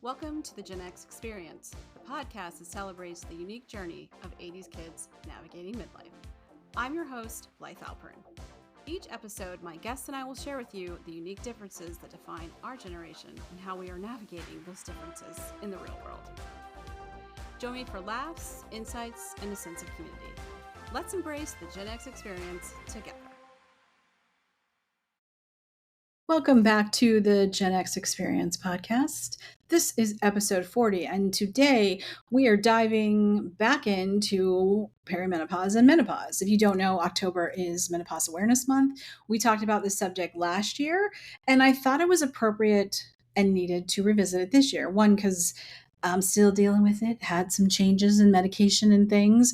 Welcome to the Gen X Experience, the podcast that celebrates the unique journey of 80s kids navigating midlife. I'm your host, Blythe Alperin. Each episode, my guests and I will share with you the unique differences that define our generation and how we are navigating those differences in the real world. Join me for laughs, insights, and a sense of community. Let's embrace the Gen X Experience together. Welcome back to the Gen X Experience podcast. This is episode 40, and today we are diving back into perimenopause and menopause. If you don't know, October is Menopause Awareness Month. We talked about this subject last year, and I thought it was appropriate and needed to revisit it this year. One, because I'm still dealing with it, had some changes in medication and things,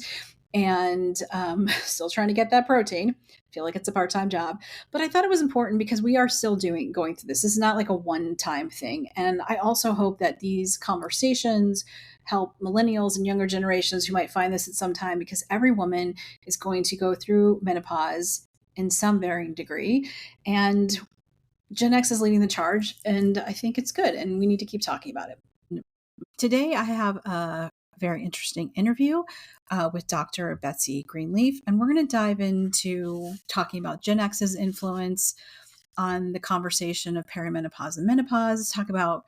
and still trying to get that protein. Feel like it's a part-time job, but I thought it was important because we are still going through this. This is not like a one-time thing. And I also hope that these conversations help millennials and younger generations who might find this at some time, because every woman is going to go through menopause in some varying degree. And Gen X is leading the charge, and I think it's good, and we need to keep talking about it. Today, I have a very interesting interview with Dr. Betsy Greenleaf, and we're going to dive into talking about Gen X's influence on the conversation of perimenopause and menopause, talk about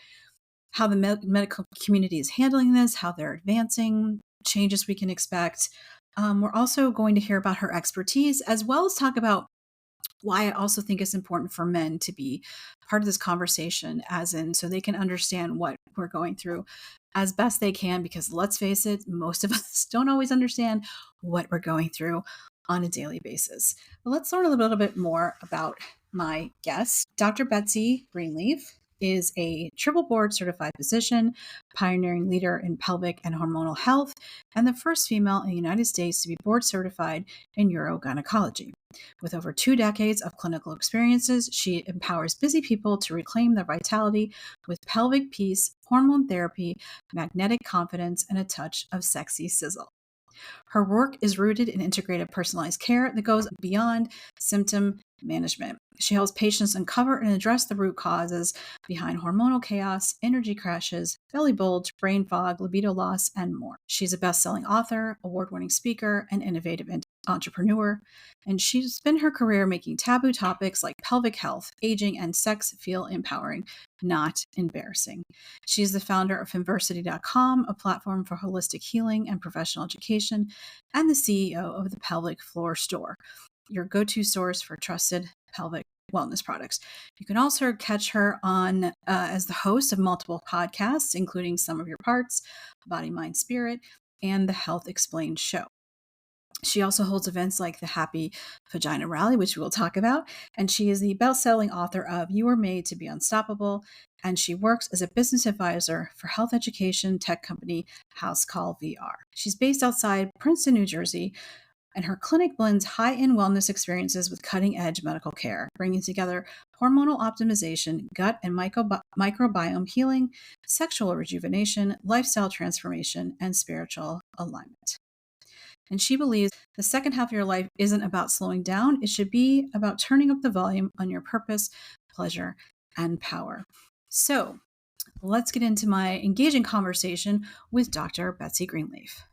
how the medical community is handling this, how they're advancing, changes we can expect. We're also going to hear about her expertise, as well as talk about why I also think it's important for men to be part of this conversation, as in so they can understand what we're going through as best they can, because let's face it, most of us don't always understand what we're going through on a daily basis. But let's learn a little bit more about my guest. Dr. Betsy Greenleaf is a triple board certified physician, pioneering leader in pelvic and hormonal health, and the first female in the United States to be board certified in urogynecology. With over 2 decades of clinical experiences, she empowers busy people to reclaim their vitality with pelvic peace, hormone therapy, magnetic confidence, and a touch of sexy sizzle. Her work is rooted in integrated personalized care that goes beyond symptom management. She helps patients uncover and address the root causes behind hormonal chaos, energy crashes, belly bulge, brain fog, libido loss, and more. She's a best-selling author, award-winning speaker, and innovative entrepreneur, and she's spent her career making taboo topics like pelvic health, aging, and sex feel empowering, not embarrassing. She's the founder of Femversity.com, a platform for holistic healing and professional education, and the CEO of the Pelvic Floor Store, your go-to source for trusted pelvic wellness products. You can also catch her on as the host of multiple podcasts, including Some of Your Parts, Body, Mind, Spirit, and the Health Explained Show. She also holds events like the Happy Vagina Rally, which we will talk about, and she is the best-selling author of You Were Made to Be Unstoppable, and she works as a business advisor for health education tech company House Call VR. She's based outside Princeton, New Jersey, and her clinic blends high-end wellness experiences with cutting-edge medical care, bringing together hormonal optimization, gut and microbiome healing, sexual rejuvenation, lifestyle transformation, and spiritual alignment. And she believes the second half of your life isn't about slowing down. It should be about turning up the volume on your purpose, pleasure, and power. So let's get into my engaging conversation with Dr. Betsy Greenleaf.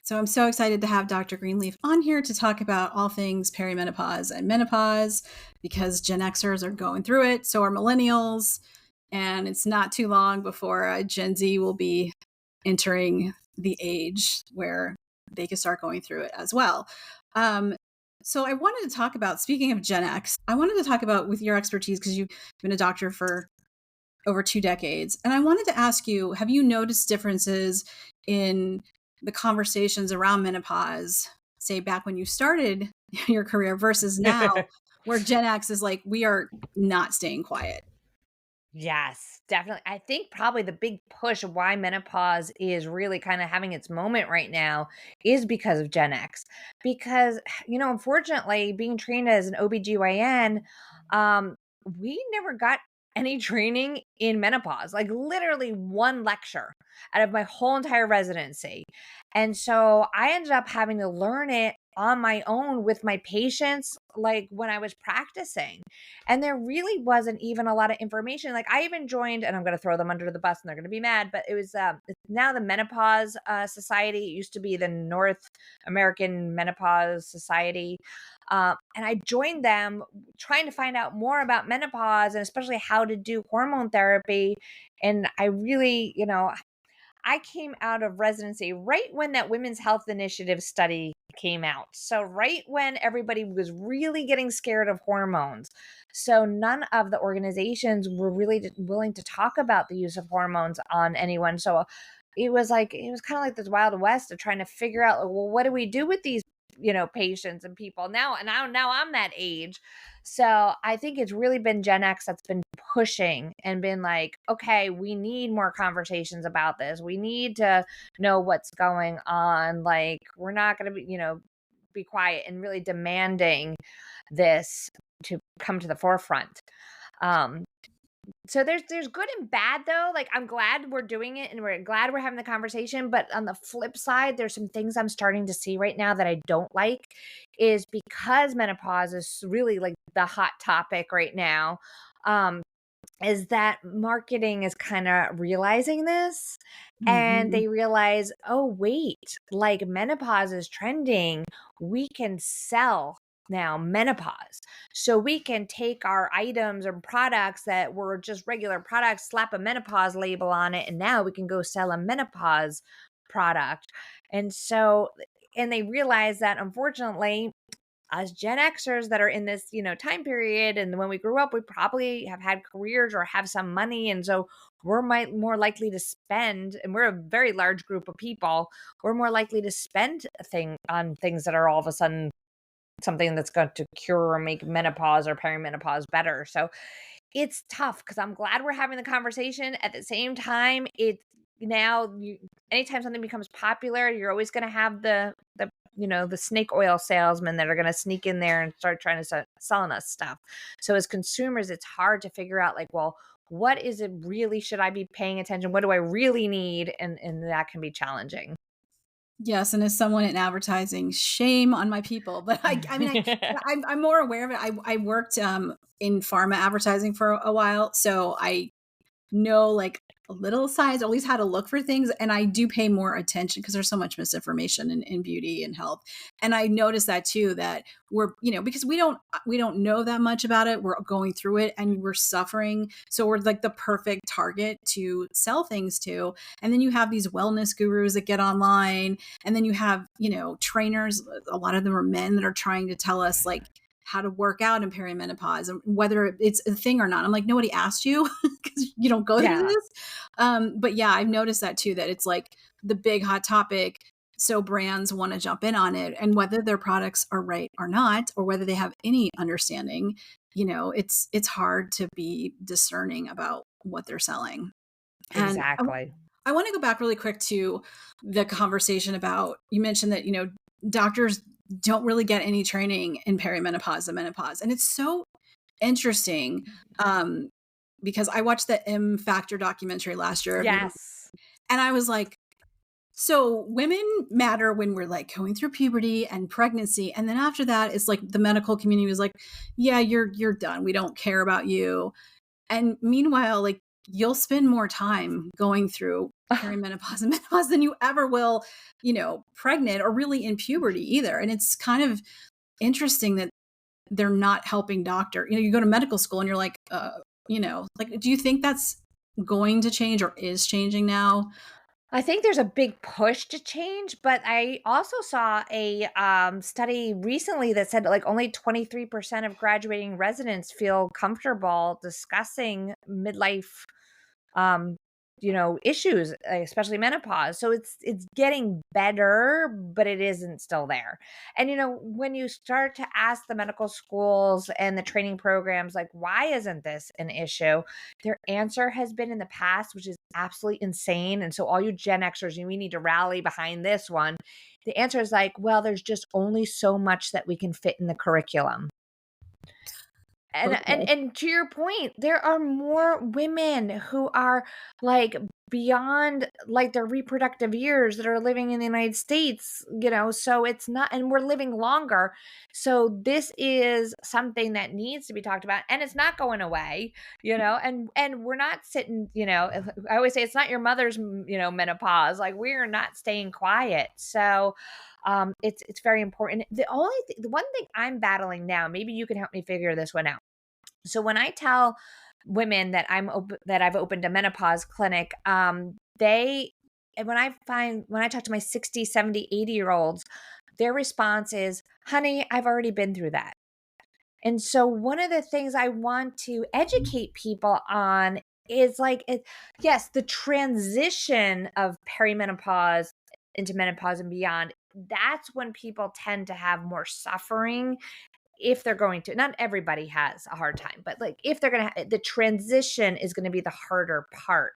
So I'm so excited to have Dr. Greenleaf on here to talk about all things perimenopause and menopause, because Gen Xers are going through it. So are millennials. And it's not too long before Gen Z will be entering the age where they can start going through it as well. So I wanted to talk about, speaking of Gen X, I wanted to talk about, with your expertise, because you've been a doctor for over 2 decades. And I wanted to ask you, have you noticed differences in the conversations around menopause, say back when you started your career versus now, where Gen X is like, we are not staying quiet? Yes, definitely. I think probably the big push of why menopause is really kind of having its moment right now is because of Gen X. Because, unfortunately, being trained as an OBGYN, we never got any training in menopause, like literally one lecture out of my whole entire residency. And so I ended up having to learn it on my own with my patients, like when I was practicing. And there really wasn't even a lot of information. Like I even joined, and I'm going to throw them under the bus and they're going to be mad, but it was it's now the Menopause Society. It used to be the North American Menopause Society. And I joined them trying to find out more about menopause and especially how to do hormone therapy. And I really, I came out of residency right when that Women's Health Initiative study came out. So, right when everybody was really getting scared of hormones. So, none of the organizations were really willing to talk about the use of hormones on anyone. So, it was kind of like this Wild West of trying to figure out, like, well, what do we do with these, patients and people now? And now I'm that age. So I think it's really been Gen X that's been pushing and been like, okay, we need more conversations about this. We need to know what's going on. Like, we're not going to be quiet, and really demanding this to come to the forefront. Um, so there's good and bad though. Like I'm glad we're doing it and we're glad we're having the conversation, but on the flip side, there's some things I'm starting to see right now that I don't like is because menopause is really like the hot topic right now. Um is that marketing is kind of realizing this, and Mhm. they realize, oh, wait, like menopause is trending. We can sell now menopause. So we can take our items or products that were just regular products, slap a menopause label on it, and now we can go sell a menopause product. And so, and they realize that unfortunately, us Gen Xers that are in this, time period, and when we grew up, we probably have had careers or have some money, and so we're more likely to spend, and we're a very large group of people. We're more likely to spend on things that are all of a sudden something that's going to cure or make menopause or perimenopause better. So it's tough because I'm glad we're having the conversation. At the same time, it's now anytime something becomes popular, you're always going to have the snake oil salesmen that are going to sneak in there and start trying to start selling us stuff. So as consumers, it's hard to figure out like, well, what is it really? Should I be paying attention? What do I really need? And that can be challenging. Yes, and as someone in advertising, shame on my people. But I mean, I'm more aware of it. I worked in pharma advertising for a while, so I know like a little signs, or at least how to look for things. And I do pay more attention because there's so much misinformation in beauty and health. And I noticed that too, that we're, because we don't know that much about it. We're going through it and we're suffering. So we're like the perfect target to sell things to. And then you have these wellness gurus that get online. And then you have, trainers, a lot of them are men that are trying to tell us like how to work out in perimenopause and whether it's a thing or not. I'm like, nobody asked you because you don't go through Yeah, this. But yeah, I've noticed that too, that it's like the big hot topic. So brands want to jump in on it, and whether their products are right or not, or whether they have any understanding, it's hard to be discerning about what they're selling. And exactly. I want to go back really quick to the conversation about, you mentioned that, doctors don't really get any training in perimenopause and menopause. And it's so interesting because I watched the M Factor documentary last year, Yes. and I was like, so women matter when we're like going through puberty and pregnancy. And then after that, it's like the medical community was like, yeah, you're done. We don't care about you. And meanwhile, like you'll spend more time going through perimenopause and menopause than you ever will, pregnant or really in puberty either. And it's kind of interesting that they're not helping doctor. You go to medical school and you're like, like, do you think that's going to change or is changing now? I think there's a big push to change, but I also saw a study recently that said like only 23% of graduating residents feel comfortable discussing midlife um issues, especially menopause. So it's getting better, but it isn't still there. And when you start to ask the medical schools and the training programs like, why isn't this an issue, their answer has been in the past, which is absolutely insane. And so all you Gen Xers, we need to rally behind this one. The answer is like, well, there's just only so much that we can fit in the curriculum. And Okay. to your point, there are more women who are like beyond like their reproductive years that are living in the United States, so it's not, and we're living longer. So this is something that needs to be talked about, and it's not going away, and we're not sitting, I always say it's not your mother's, menopause. Like, we are not staying quiet. So it's very important. The one thing I'm battling now, maybe you can help me figure this one out. So when I tell women that that I've opened a menopause clinic, when I talk to my 60, 70, 80-year-olds, their response is, honey, I've already been through that. And so one of the things I want to educate people on is yes, the transition of perimenopause into menopause and beyond. That's when people tend to have more suffering, if they're going to. Not everybody has a hard time, but like, if they're going to, the transition is going to be the harder part.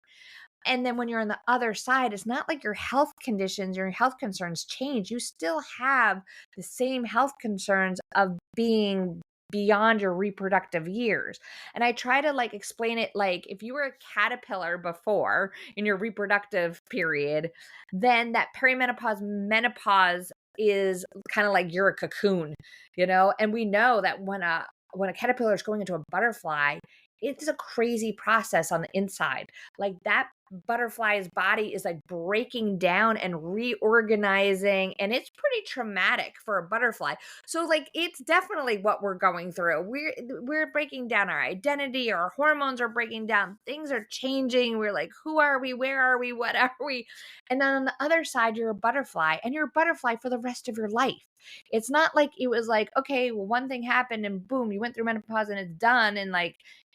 And then when you're on the other side, it's not like your health conditions, your health concerns change. You still have the same health concerns of being beyond your reproductive years. And I try to explain it like, if you were a caterpillar before in your reproductive period, then that perimenopause, menopause is kind of like you're a cocoon, and we know that when a caterpillar is going into a butterfly, it's a crazy process on the inside. Like, that butterfly's body is like breaking down and reorganizing, and it's pretty traumatic for a butterfly. So it's definitely what we're going through. We're breaking down our identity, our hormones are breaking down, things are changing. We're like, who are we? Where are we? What are we? And then on the other side, you're a butterfly, and you're a butterfly for the rest of your life. It's not like it was like, okay, well, one thing happened and boom, you went through menopause and it's done, and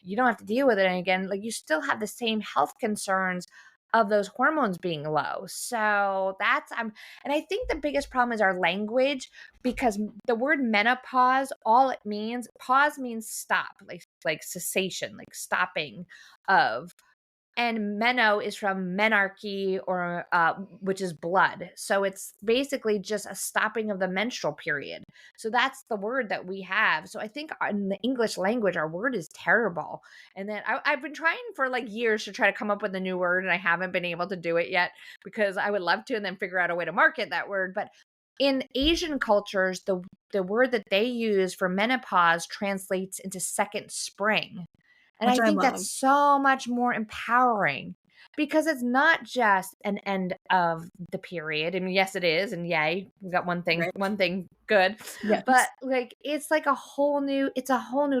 you don't have to deal with it again. Like, you still have the same health concerns of those hormones being low. So and I think the biggest problem is our language, because the word menopause, all it means, pause means stop, like cessation, like stopping of. And meno is from menarche, or which is blood. So it's basically just a stopping of the menstrual period. So that's the word that we have. So I think in the English language, our word is terrible. And then I've been trying for years to try to come up with a new word, and I haven't been able to do it yet, because I would love to, and then figure out a way to market that word. But in Asian cultures, the word that they use for menopause translates into second spring. And Which I I think love. that's so much more empowering, because it's not just an end of the period. I mean, yes, it is. And yay, we got one Right. thing good. But Yes. it's like it's a whole new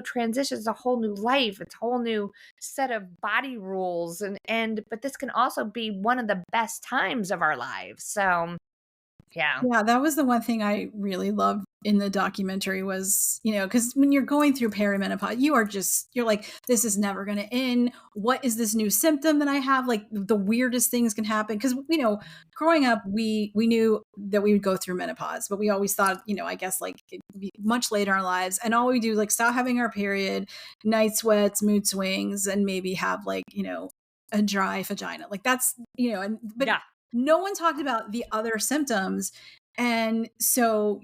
transition. It's a whole new life. It's a whole new set of body rules. But this can also be one of the best times of our lives. So yeah. Yeah, that was the one thing I really loved in the documentary was, because when you're going through perimenopause, you're like, this is never going to end. What is this new symptom that I have? Like, the weirdest things can happen. Because, growing up, we knew that we would go through menopause, but we always thought, I guess it'd be much later in our lives. And all we do is stop having our period, night sweats, mood swings, and maybe have a dry vagina. Like, that's, but Yeah. no one talked about the other symptoms. And so,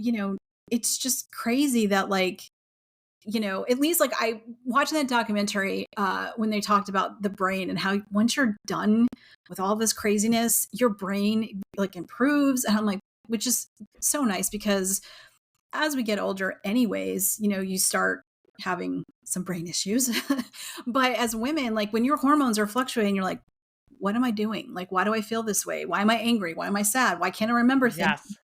it's just crazy that at least I watching that documentary when they talked about the brain and how once you're done with all this craziness, your brain improves. And I'm like, which is so nice, because as we get older anyways, you start having some brain issues. But as women, when your hormones are fluctuating, you're like, what am I doing? Why do I feel this way? Why am I angry? Why am I sad? Why can't I remember things? Yes.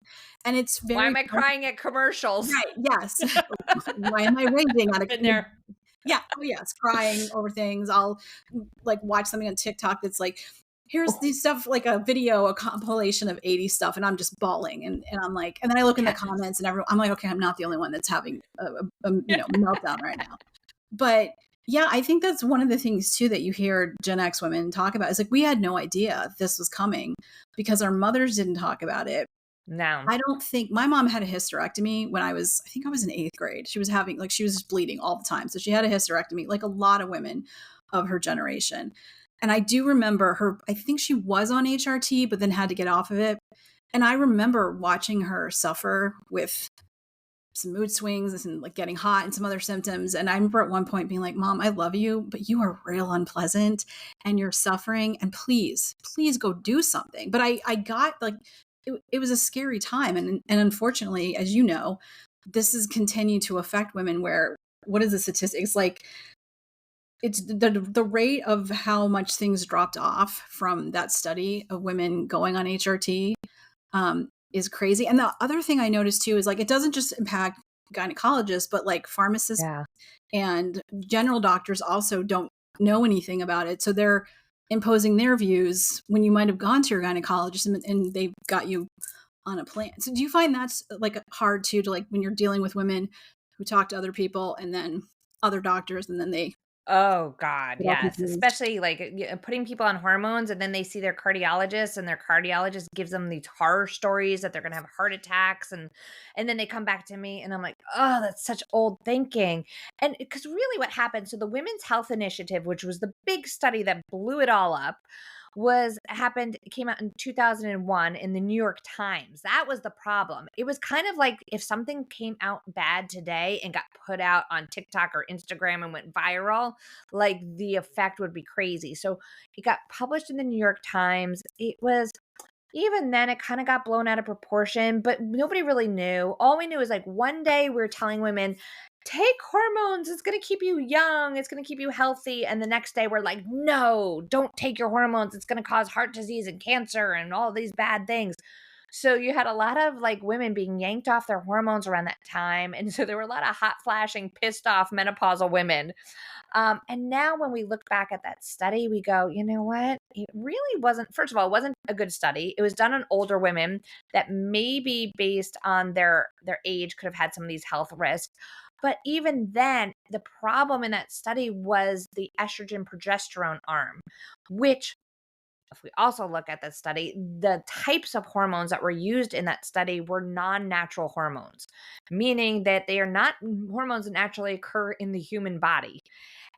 And it's Why very am I crying at commercials? right. Yes. Why am I raging on a Been there. yeah. Oh yes. Crying over things. I'll watch something on TikTok that's here's these stuff, a video, a compilation of 80 stuff, and I'm just bawling. And I'm like, and then I look in the comments and I'm like, okay, I'm not the only one that's having a meltdown right now. But yeah, I think that's one of the things too that you hear Gen X women talk about is we had no idea this was coming because our mothers didn't talk about it. No. I don't think my mom had a hysterectomy when I think I was in 8th grade. She was having she was just bleeding all the time. So she had a hysterectomy, like a lot of women of her generation. And I do remember her, I think she was on HRT, but then had to get off of it. And I remember watching her suffer with some mood swings and like getting hot and some other symptoms. And I remember at one point being like, Mom, I love you, but you are real unpleasant and you're suffering. And please, please go do something. But I got like, it was a scary time. And unfortunately, as you know, this has continued to affect women where, what is the statistics? Like, it's the rate of how much things dropped off from that study of women going on HRT is crazy. And the other thing I noticed too is like, it doesn't just impact gynecologists, but like pharmacists Yeah. and general doctors also don't know anything about it. So they're imposing their views when you might have gone to your gynecologist and they've got you on a plan. So do you find that's like hard too, to like when you're dealing with women who talk to other people and then other doctors and then they Oh god, get all yes, confused? especially, like, putting people on hormones and then they see their cardiologist and their cardiologist gives them these horror stories that they're gonna have heart attacks, and then they come back to me and I'm like, "Oh, that's such old thinking." And because really what happened, so the Women's Health Initiative, which was the big study that blew it all up, came out in 2001 in the New York Times. That was the problem. It was kind of like if something came out bad today and got put out on TikTok or Instagram and went viral, like the effect would be crazy. So it got published in the New York Times. It was even then it kind of got blown out of proportion, but nobody really knew. All we knew is like one day we were telling women, take hormones, it's going to keep you young, it's going to keep you healthy. And the next day we're like, no, don't take your hormones, it's going to cause heart disease and cancer and all these bad things. So you had a lot of like women being yanked off their hormones around that time. And so there were a lot of hot flashing, pissed off menopausal women. And now when we look back at that study, we go, you know what? It really wasn't, first of all, it wasn't a good study. It was done on older women that maybe based on their age could have had some of these health risks. But even then, the problem in that study was the estrogen progesterone arm, which if we also look at that study, the types of hormones that were used in that study were non-natural hormones, meaning that they are not hormones that naturally occur in the human body.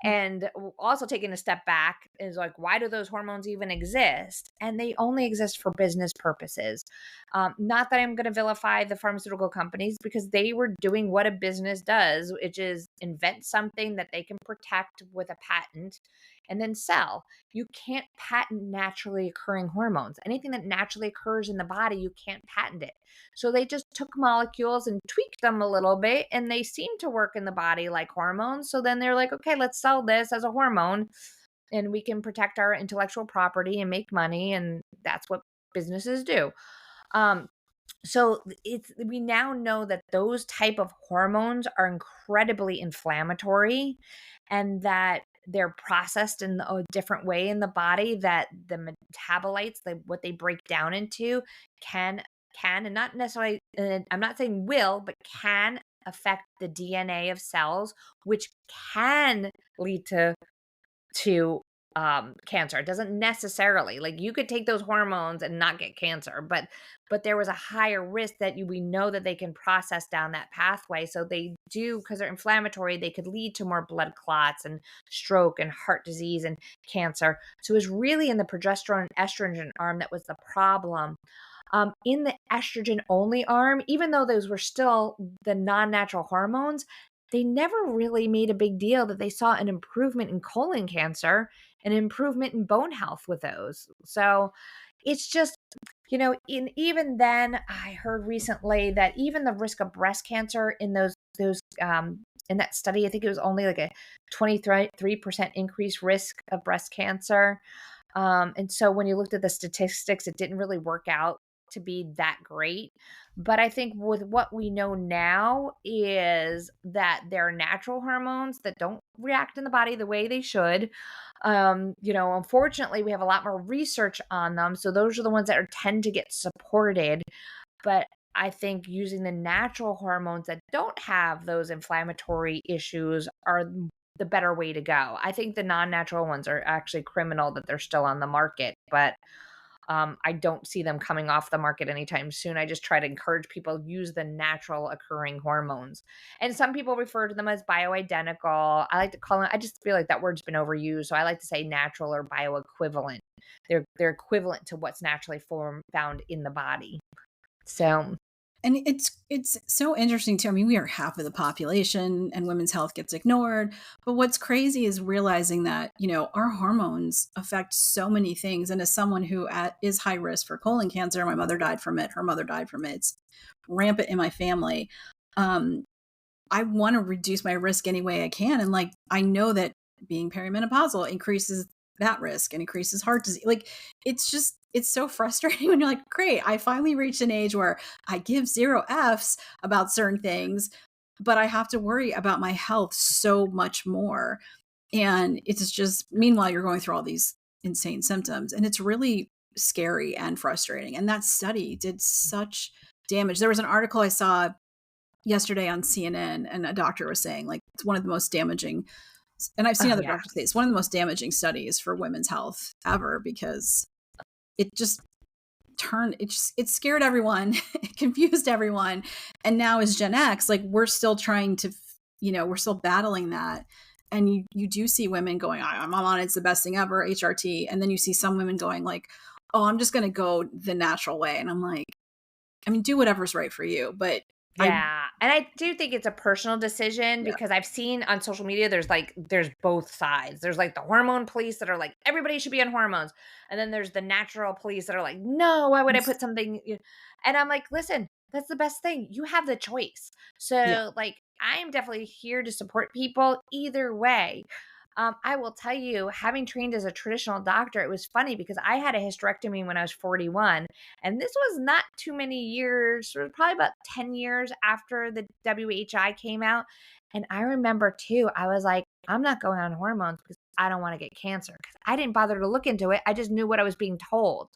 And also taking a step back is like, why do those hormones even exist? And they only exist for business purposes. Not that I'm going to vilify the pharmaceutical companies because they were doing what a business does, which is invent something that they can protect with a patent and then sell. You can't patent naturally occurring hormones. Anything that naturally occurs in the body, you can't patent it. So they just took molecules and tweaked them a little bit and they seem to work in the body like hormones. So then they're like, okay, let's sell this as a hormone and we can protect our intellectual property and make money. And that's what businesses do. Um, so we now know that those type of hormones are incredibly inflammatory and that they're processed in a different way in the body, that the metabolites, what they break down into can and not necessarily, I'm not saying will, but can affect the DNA of cells, which can lead to cancer. It doesn't necessarily, like, you could take those hormones and not get cancer, but there was a higher risk that we know that they can process down that pathway. So they do, because they're inflammatory, they could lead to more blood clots and stroke and heart disease and cancer. So it was really in the progesterone and estrogen arm that was the problem. In the estrogen only arm, even though those were still the non-natural hormones, they never really made a big deal that they saw an improvement in colon cancer, an improvement in bone health with those. So it's just, even then, I heard recently that even the risk of breast cancer in those in that study, I think it was only like a 23% increased risk of breast cancer. And so when you looked at the statistics, it didn't really work out to be that great. But I think with what we know now is that there are natural hormones that don't react in the body the way they should. Unfortunately, we have a lot more research on them. So those are the ones that tend to get supported. But I think using the natural hormones that don't have those inflammatory issues are the better way to go. I think the non-natural ones are actually criminal that they're still on the market, but I don't see them coming off the market anytime soon. I just try to encourage people to use the natural occurring hormones. And some people refer to them as bioidentical. I like to call them, I just feel like that word's been overused. So I like to say natural or bioequivalent. They're equivalent to what's naturally found in the body. So And it's so interesting too. I mean, we are half of the population and women's health gets ignored. But what's crazy is realizing that, our hormones affect so many things. And as someone who is high risk for colon cancer, my mother died from it. Her mother died from it. It's rampant in my family. I want to reduce my risk any way I can. And like, I know that being perimenopausal increases that risk and increases heart disease. Like, it's so frustrating when you're like, great, I finally reached an age where I give 0 Fs about certain things, but I have to worry about my health so much more. And it's just, meanwhile, you're going through all these insane symptoms, and it's really scary and frustrating. And that study did such damage. There was an article I saw yesterday on CNN, and a doctor was saying, like, it's one of the most damaging, and I've seen other doctors say it's one of the most damaging studies for women's health ever, because it just it scared everyone, it confused everyone. And now as Gen X, like, we're still trying to, we're still battling that. And you do see women going, I'm on it, it's the best thing ever, HRT. And then you see some women going like, oh, I'm just going to go the natural way. And I'm like, I mean, do whatever's right for you. But Yeah. And I do think it's a personal decision, because I've seen on social media, there's both sides. There's like the hormone police that are like, everybody should be on hormones. And then there's the natural police that are like, no, why would I put something? And I'm like, listen, that's the best thing. You have the choice. yeah, So like, I am definitely here to support people either way. I will tell you, having trained as a traditional doctor, it was funny because I had a hysterectomy when I was 41. And this was not too many years, or probably about 10 years after the WHI came out. And I remember too, I was like, I'm not going on hormones because I don't want to get cancer, because I didn't bother to look into it. I just knew what I was being told.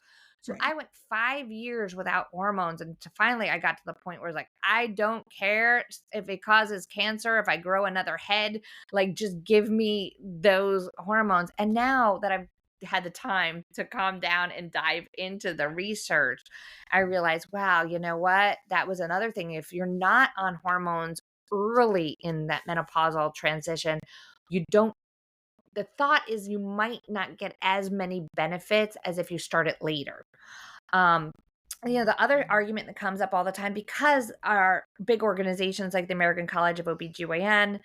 So right. I went 5 years without hormones. And finally, I got to the point where it's like, I don't care if it causes cancer, if I grow another head, like, just give me those hormones. And now that I've had the time to calm down and dive into the research, I realized, wow, you know what? That was another thing. If you're not on hormones early in that menopausal transition, you don't, the thought is you might not get as many benefits as if you start it later. Um, the other argument that comes up all the time, because our big organizations like the American College of OBGYN,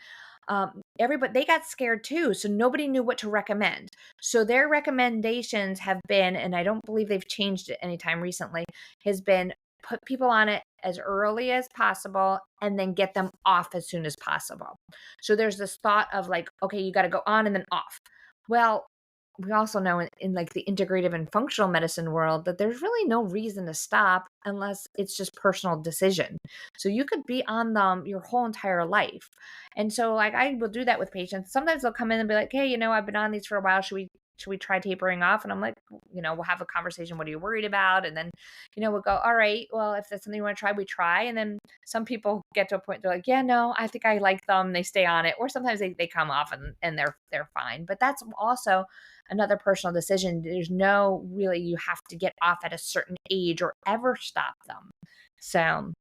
everybody, they got scared too. So nobody knew what to recommend. So their recommendations have been, and I don't believe they've changed it anytime recently, has been put people on it as early as possible and then get them off as soon as possible. So there's this thought of like, okay, you got to go on and then off. Well, we also know in like the integrative and functional medicine world that there's really no reason to stop unless it's just personal decision. So you could be on them your whole entire life. And so like I will do that with patients. Sometimes they'll come in and be like, hey, I've been on these for a while. Should we try tapering off? And I'm like, we'll have a conversation. What are you worried about? And then, we'll go, all right, well, if that's something you want to try, we try. And then some people get to a point, they're like, yeah, no, I think I like them. They stay on it. Or sometimes they come off and they're fine. But that's also another personal decision. There's no really, you have to get off at a certain age or ever stop them. So,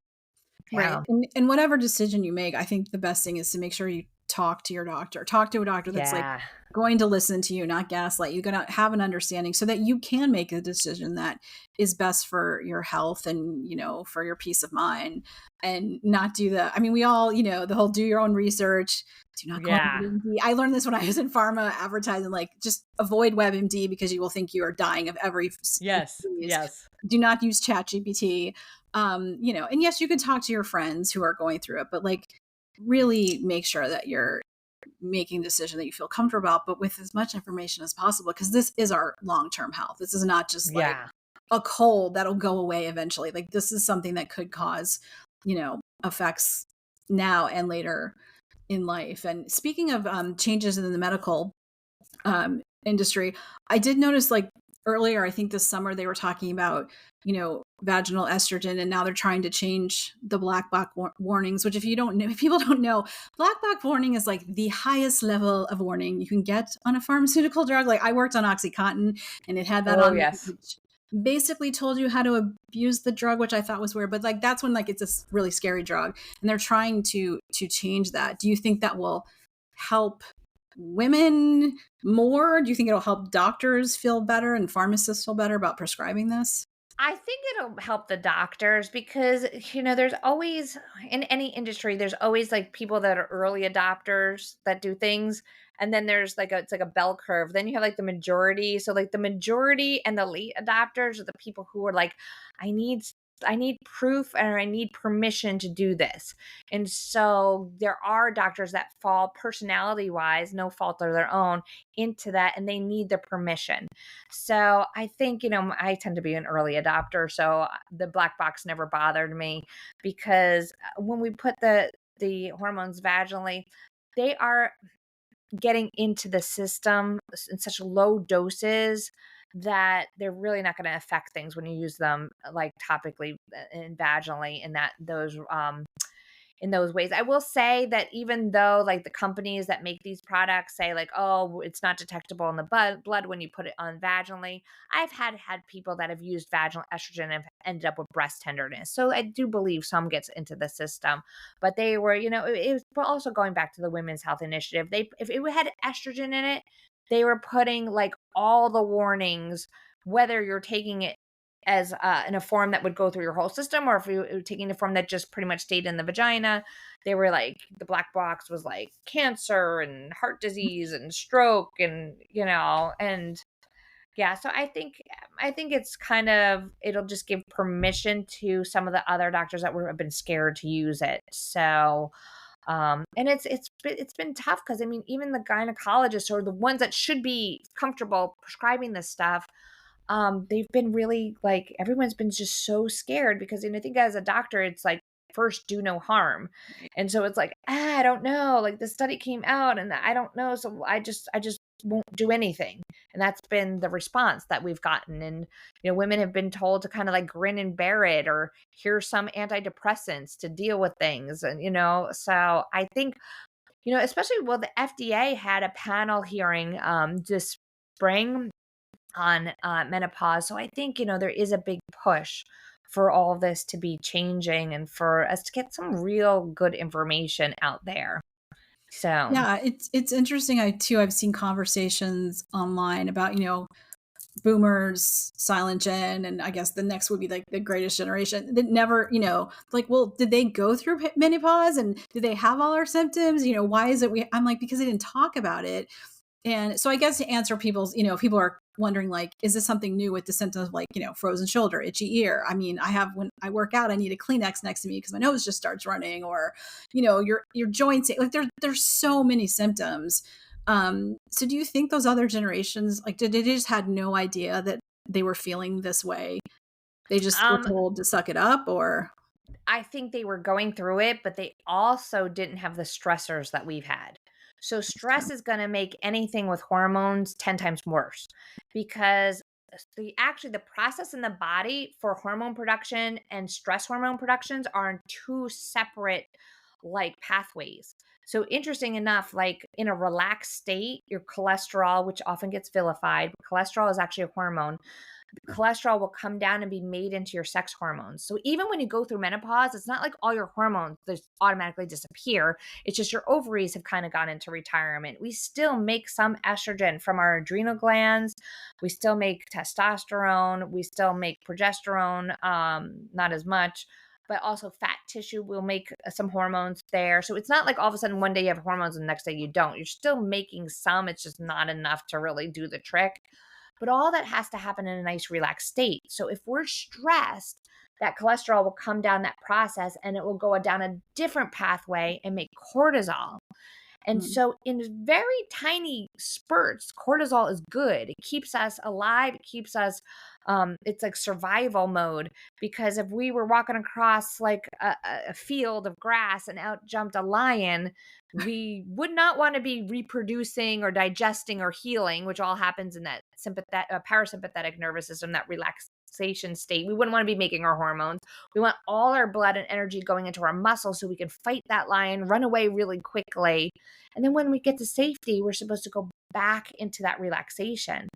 Right. yeah. And whatever decision you make, I think the best thing is to make sure you talk to your doctor. Talk to a doctor that's like Yeah. going to listen to you, not gaslight. You're going to have an understanding so that you can make a decision that is best for your health and, for your peace of mind, and not do I mean, we all, the whole do your own research. Do not go on Yeah. WebMD. I learned this when I was in pharma advertising, like, just avoid WebMD because you will think you are dying of every Yes. disease. Yes. Do not use ChatGPT. And yes, you can talk to your friends who are going through it, but like, really make sure that you're making a decision that you feel comfortable about, but with as much information as possible, because this is our long-term health. This is not just like Yeah. a cold that'll go away eventually. Like, this is something that could cause, effects now and later in life. And speaking of changes in the medical industry, I did notice, like, earlier, I think this summer, they were talking about, vaginal estrogen, and now they're trying to change the black box warnings, which, if people don't know, black box warning is like the highest level of warning you can get on a pharmaceutical drug. Like, I worked on OxyContin, and it had that Oh, on it, yes. which basically told you how to abuse the drug, which I thought was weird, but like, that's when, like, it's a really scary drug, and they're trying to change that. Do you think that will help women more? Do you think it'll help doctors feel better and pharmacists feel better about prescribing this? I think it'll help the doctors because, there's always, in any industry, there's always like people that are early adopters that do things. And then there's like it's like a bell curve. Then you have like the majority. So like the majority and the late adopters are the people who are like, I need I need proof or I need permission to do this. And so there are doctors that fall personality wise, no fault of their own, into that and they need the permission. So I think, I tend to be an early adopter. So the black box never bothered me because when we put the hormones vaginally, they are getting into the system in such low doses that they're really not going to affect things when you use them like topically and vaginally in those ways. I will say that even though like the companies that make these products say like, oh, it's not detectable in the blood when you put it on vaginally, I've had people that have used vaginal estrogen and have ended up with breast tenderness. So I do believe some gets into the system, but they were, it was also going back to the Women's Health Initiative. If it had estrogen in it, they were putting like all the warnings, whether you're taking it as in a form that would go through your whole system, or if you were taking a form that just pretty much stayed in the vagina. They were like, the black box was like cancer and heart disease and stroke and, and yeah. So I think it's kind of, it'll just give permission to some of the other doctors that have been scared to use it. So, and it's been tough because I mean, even the gynecologists or the ones that should be comfortable prescribing this stuff, they've been really like everyone's been just so scared because I think as a doctor, it's like first do no harm. And so it's like, I don't know, like the study came out and I don't know. So I just won't do anything. And that's been the response that we've gotten. And, women have been told to kind of like grin and bear it or here's some antidepressants to deal with things. And, so I think, especially the FDA had a panel hearing this spring on menopause. So I think, there is a big push for all this to be changing and for us to get some real good information out there. So, Yeah, it's interesting. I've seen conversations online about, boomers, silent gen, and I guess the next would be like the greatest generation that never, like, well, did they go through menopause and did they have all our symptoms? Why is it I'm like, because they didn't talk about it. And so I guess to answer people's, people are wondering like, is this something new with the symptoms of like, frozen shoulder, itchy ear? I mean, when I work out, I need a Kleenex next to me because my nose just starts running, or, your joints, like there's so many symptoms. So do you think those other generations, like, did they just had no idea that they were feeling this way? They just were um, told to suck it up, or? I think they were going through it, but they also didn't have the stressors that we've had. So stress is going to make anything with hormones 10 times worse because the process in the body for hormone production and stress hormone productions are in two separate like pathways. So interesting enough, like in a relaxed state, your cholesterol, which often gets vilified, cholesterol is actually a hormone, cholesterol will come down and be made into your sex hormones. So even when you go through menopause, it's not like all your hormones just automatically disappear. It's just your ovaries have kind of gone into retirement. We still make some estrogen from our adrenal glands. We still make testosterone. We still make progesterone, not as much, but also fat tissue will make some hormones there. So it's not like all of a sudden one day you have hormones and the next day you don't. You're still making some. It's just not enough to really do the trick. But all that has to happen in a nice relaxed state. So if we're stressed, that cholesterol will come down that process and it will go down a different pathway and make cortisol. And Mm. so, in very tiny spurts, cortisol is good. It keeps us alive. It keeps us, it's like survival mode. Because if we were walking across like a field of grass and out jumped a lion, we would not want to be reproducing or digesting or healing, which all happens in that parasympathetic nervous system, that relaxation state. We wouldn't want to be making our hormones. We want all our blood and energy going into our muscles so we can fight that lion, run away really quickly. And then when we get to safety, we're supposed to go back into that relaxation.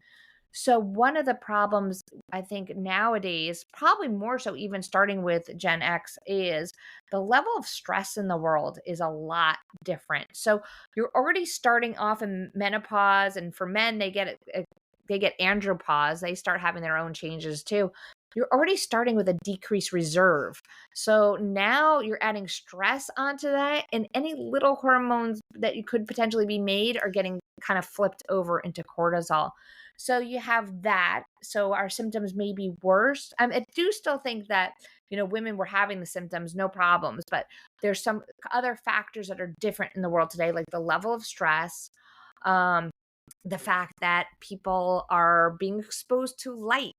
So one of the problems I think nowadays, probably more so even starting with Gen X, is the level of stress in the world is a lot different. So you're already starting off in menopause, and for men they get andropause. They start having their own changes too. you're already starting with a decreased reserve. So now you're adding stress onto that, and any little hormones that you could potentially be made are getting kind of flipped over into cortisol. So you have that. So our symptoms may be worse. I do still think that, women were having the symptoms, no problems, but there's some other factors that are different in the world today, like the level of stress, um, the fact that people are being exposed to light.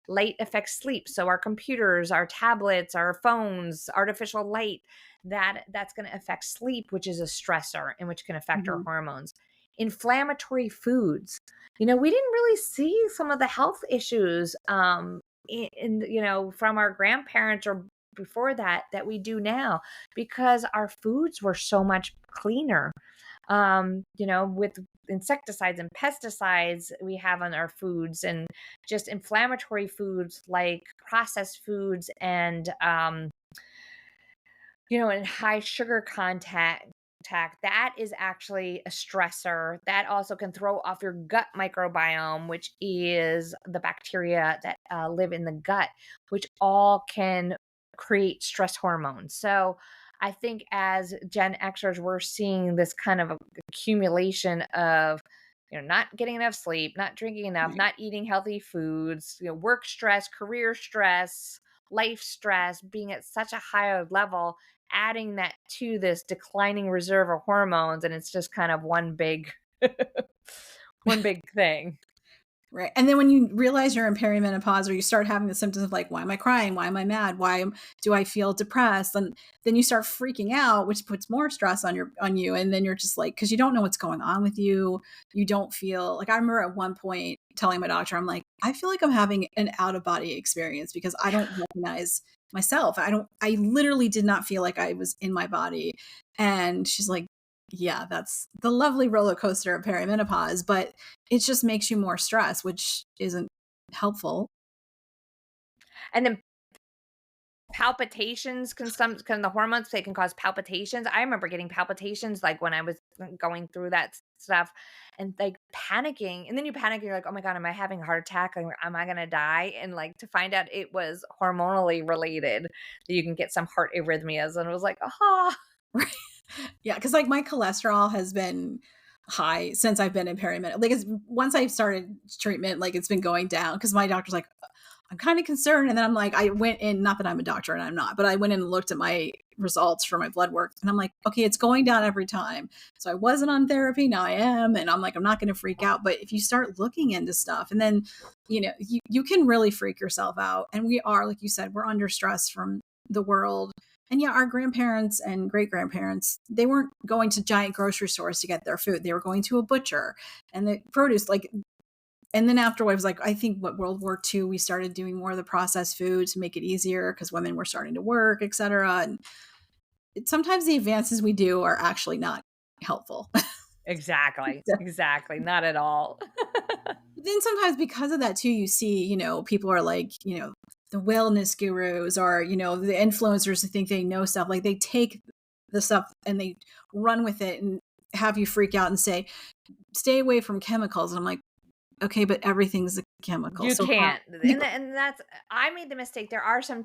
Light affects sleep. So our computers, our tablets, our phones, artificial light, that's going to affect sleep, which is a stressor and which can affect our Mhm. hormones. Inflammatory foods. We didn't really see some of the health issues from our grandparents or before that we do now, because our foods were so much cleaner. With insecticides and pesticides we have on our foods, and just inflammatory foods like processed foods, and and high sugar content, that is actually a stressor that also can throw off your gut microbiome, which is the bacteria that live in the gut, which all can create stress hormones. So I think as Gen Xers, we're seeing this kind of accumulation of not getting enough sleep, not drinking enough, Right. not eating healthy foods, work stress, career stress, life stress being at such a higher level, adding that to this declining reserve of hormones, and it's just kind of one big one big thing. Right. And then when you realize you're in perimenopause, or you start having the symptoms of like, why am I crying? Why am I mad? Do I feel depressed? And then you start freaking out, which puts more stress on you. And then you're just like, because you don't know what's going on with you. You don't feel like, I remember at one point telling my doctor, I'm like, I feel like I'm having an out of body experience because I don't recognize myself. I literally did not feel like I was in my body. And she's like, yeah, that's the lovely roller coaster of perimenopause, but it just makes you more stressed, which isn't helpful. And then palpitations can the hormones, they can cause palpitations. I remember getting palpitations like when I was going through that stuff, and like panicking. And then you panic, you're like, oh my God, am I having a heart attack? Am I gonna die? And like to find out it was hormonally related, that you can get some heart arrhythmias. And it was like, ah. Right. Yeah, because like my cholesterol has been high since I've been in perimenopause. Like once I started treatment, like it's been going down because my doctor's like, I'm kind of concerned. And then I'm like, I went in, not that I'm a doctor and I'm not, but I went in and looked at my results for my blood work. And I'm like, okay, it's going down every time. So I wasn't on therapy. Now I am. And I'm like, I'm not going to freak out. But if you start looking into stuff, and then, you can really freak yourself out. And we are, like you said, we're under stress from the world. And yeah, our grandparents and great grandparents, they weren't going to giant grocery stores to get their food. They were going to a butcher, and the produce, like, and then afterwards, like, I think World War II, we started doing more of the processed food to make it easier because women were starting to work, et cetera. And sometimes the advances we do are actually not helpful. Exactly. Exactly. Not at all. Then sometimes because of that too, you see, people are like, the wellness gurus, or, the influencers who think they know stuff. Like they take the stuff and they run with it and have you freak out and say, stay away from chemicals. And I'm like, okay, but everything's a chemical. You So how? can't. And that's, I made the mistake. There are some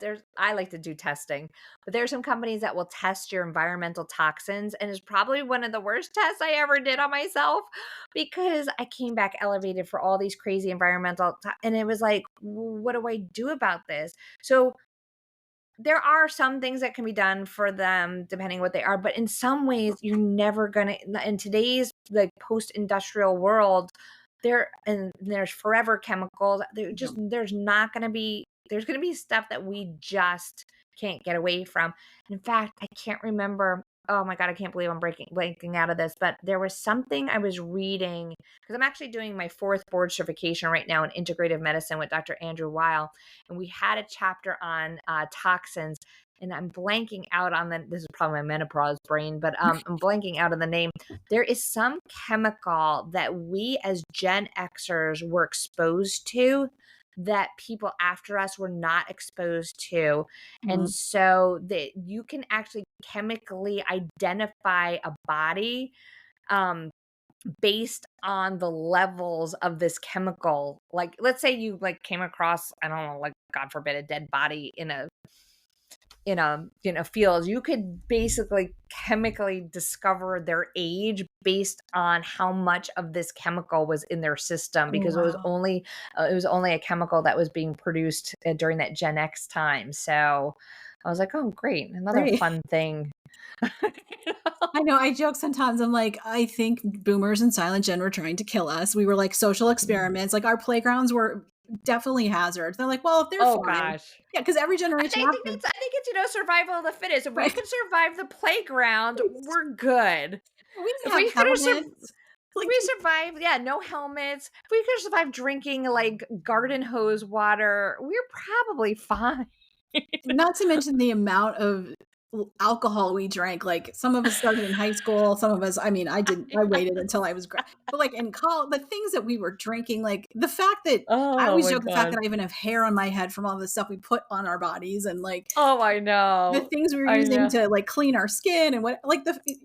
there's I like to do testing, but there are some companies that will test your environmental toxins, and it's probably one of the worst tests I ever did on myself, because I came back elevated for all these crazy and it was like, what do I do about this? So there are some things that can be done for them depending what they are, but in some ways you're never gonna, in today's like post-industrial world, there's forever chemicals. There's gonna be stuff that we just can't get away from. In fact, I can't remember. Oh my God, I can't believe I'm blanking out of this. But there was something I was reading, because I'm actually doing my 4th board certification right now in integrative medicine with Dr. Andrew Weil, and we had a chapter on toxins. And I'm blanking out on this is probably my menopause brain, but I'm blanking out on the name. There is some chemical that we as Gen Xers were exposed to that people after us were not exposed to. And Mhm. so that you can actually chemically identify a body, um, based on the levels of this chemical. Like, let's say you like came across, I don't know, like God forbid, a dead body in a field. You could basically chemically discover their age based on how much of this chemical was in their system, Oh, because wow. it was only a chemical that was being produced during that Gen X time. So I was like, oh great, another Great. fun thing. You know? I know, I joke sometimes, I'm like, I think boomers and silent gen were trying to kill us. We were like social experiments. Like, our playgrounds were definitely hazards. They're like, well, if they're Oh fine. gosh. Yeah, because every And generation after, I think it's, survival of the fittest. If we right? could survive the playground, we're good. We If didn't have we could have helmets. Like, we survived, yeah, no helmets. If we could have survived drinking like garden hose water, we're probably fine. not to mention the amount of alcohol we drank. Like, some of us started in high school, some of us, I mean, I waited until I was but like in college, the things that we were drinking, like the fact that I Oh always my joke the fact that god. I even have hair on my head from all the stuff we put on our bodies, and like Oh, I the know. things we were I using know. to like clean our skin and what, like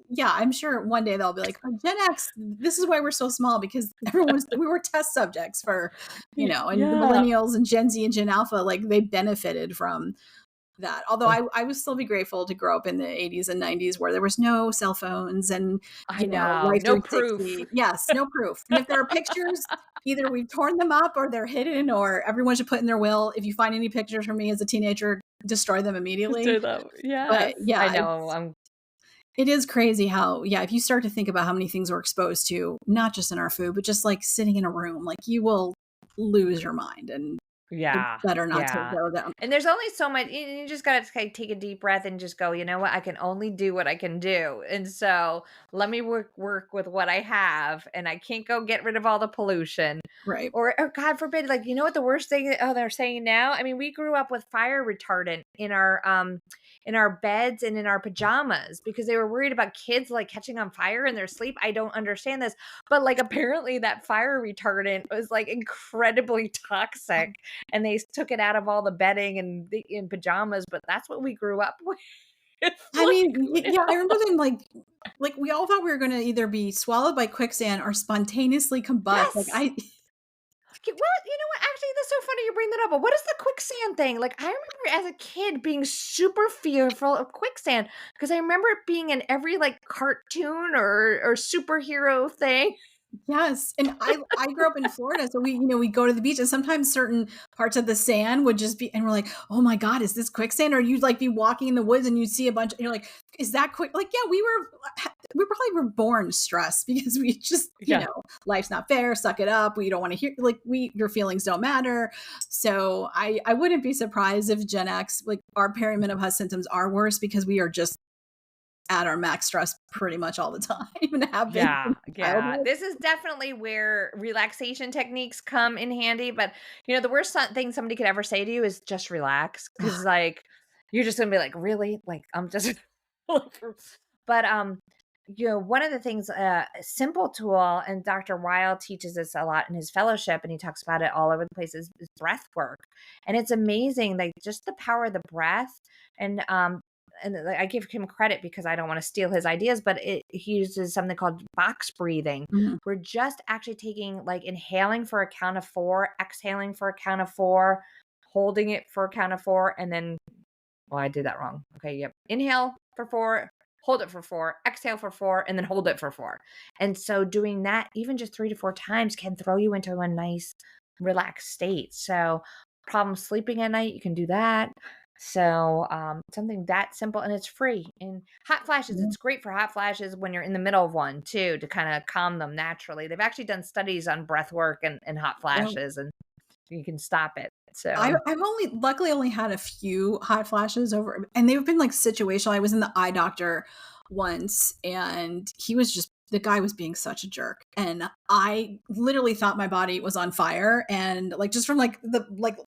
yeah, I'm sure one day they'll be like, oh, Gen X, this is why we're so small, because we were test subjects for, and the Yeah. millennials and Gen Z and Gen Alpha, like they benefited from that. Although I would still be grateful to grow up in the 80s and 90s where there was no cell phones and, I know. Life No proof. 360. Yes, no proof. And if there are pictures, either we've torn them up or they're hidden, or everyone should put in their will, if you find any pictures from me as a teenager, destroy them Just immediately. do that. But Yes. I yeah, know. I'm it is crazy how, yeah, if you start to think about how many things we're exposed to, not just in our food, but just like sitting in a room, like you will lose your mind, and it's Yeah, better not to yeah. go down. And there's only so much you just gotta take a deep breath and just go, "You know what? I can only do what I can do, and so let me work with what I have, and I can't go get rid of all the pollution." Right. Or God forbid, like, you know what the worst thing, they're saying now? I mean, we grew up with fire retardant in our beds and in our pajamas because they were worried about kids, like, catching on fire in their sleep. I don't understand this, but, like, apparently that fire retardant was, like, incredibly toxic, and they took it out of all the bedding and in pajamas, but that's what we grew up with. I Like, mean, you yeah, I know? remember them like we all thought we were gonna either be swallowed by quicksand or spontaneously combust. Like Yes. I What? You know what? Actually, that's so funny you bring that up. But what is the quicksand thing? Like, I remember as a kid being super fearful of quicksand because I remember it being in every like cartoon or superhero thing. Yes, and I grew up in Florida, so we go to the beach, and sometimes certain parts of the sand would just be, and we're like, "Oh my god, is this quicksand?" Or you'd, like, be walking in the woods and you'd see a bunch and you're like, "Is that quick?" Like, yeah, we probably were born stressed because we just, Yeah. life's not fair, suck it up, we don't wanna hear, like, your feelings don't matter. So, I wouldn't be surprised if Gen X, like, our perimenopause symptoms are worse because we are just at our max stress pretty much all the time and have been Yeah, since yeah. childhood. This is definitely where relaxation techniques come in handy, but, the worst thing somebody could ever say to you is just relax, because like, you're just gonna be like, "Really?" Like, I'm just but, one of the things, a simple tool, and Dr. Weil teaches this a lot in his fellowship, and he talks about it all over the place, is breath work, and it's amazing, like, just the power of the breath, and, like, I give him credit because I don't wanna steal his ideas, but he uses something called box breathing. Mhm. We're just actually taking like, inhaling for a count of 4, exhaling for a count of 4, holding it for a count of 4, and then well, I did that wrong. Okay, yep. Inhale for 4, hold it for 4, exhale for 4, and then hold it for 4. And so doing that even just 3 to 4 times can throw you into a nice relaxed state. So, problem sleeping at night, you can do that. So, something that simple, and it's free. And hot flashes, Yeah. it's great for hot flashes when you're in the middle of one too, to kind of calm them naturally. They've actually done studies on breath work and hot Well, flashes, and you can stop it. I So, I've only luckily only had a few hot flashes over, and they've been like situational. I was in the eye doctor once, and the guy was being such a jerk, and I literally thought my body was on fire, and like just from like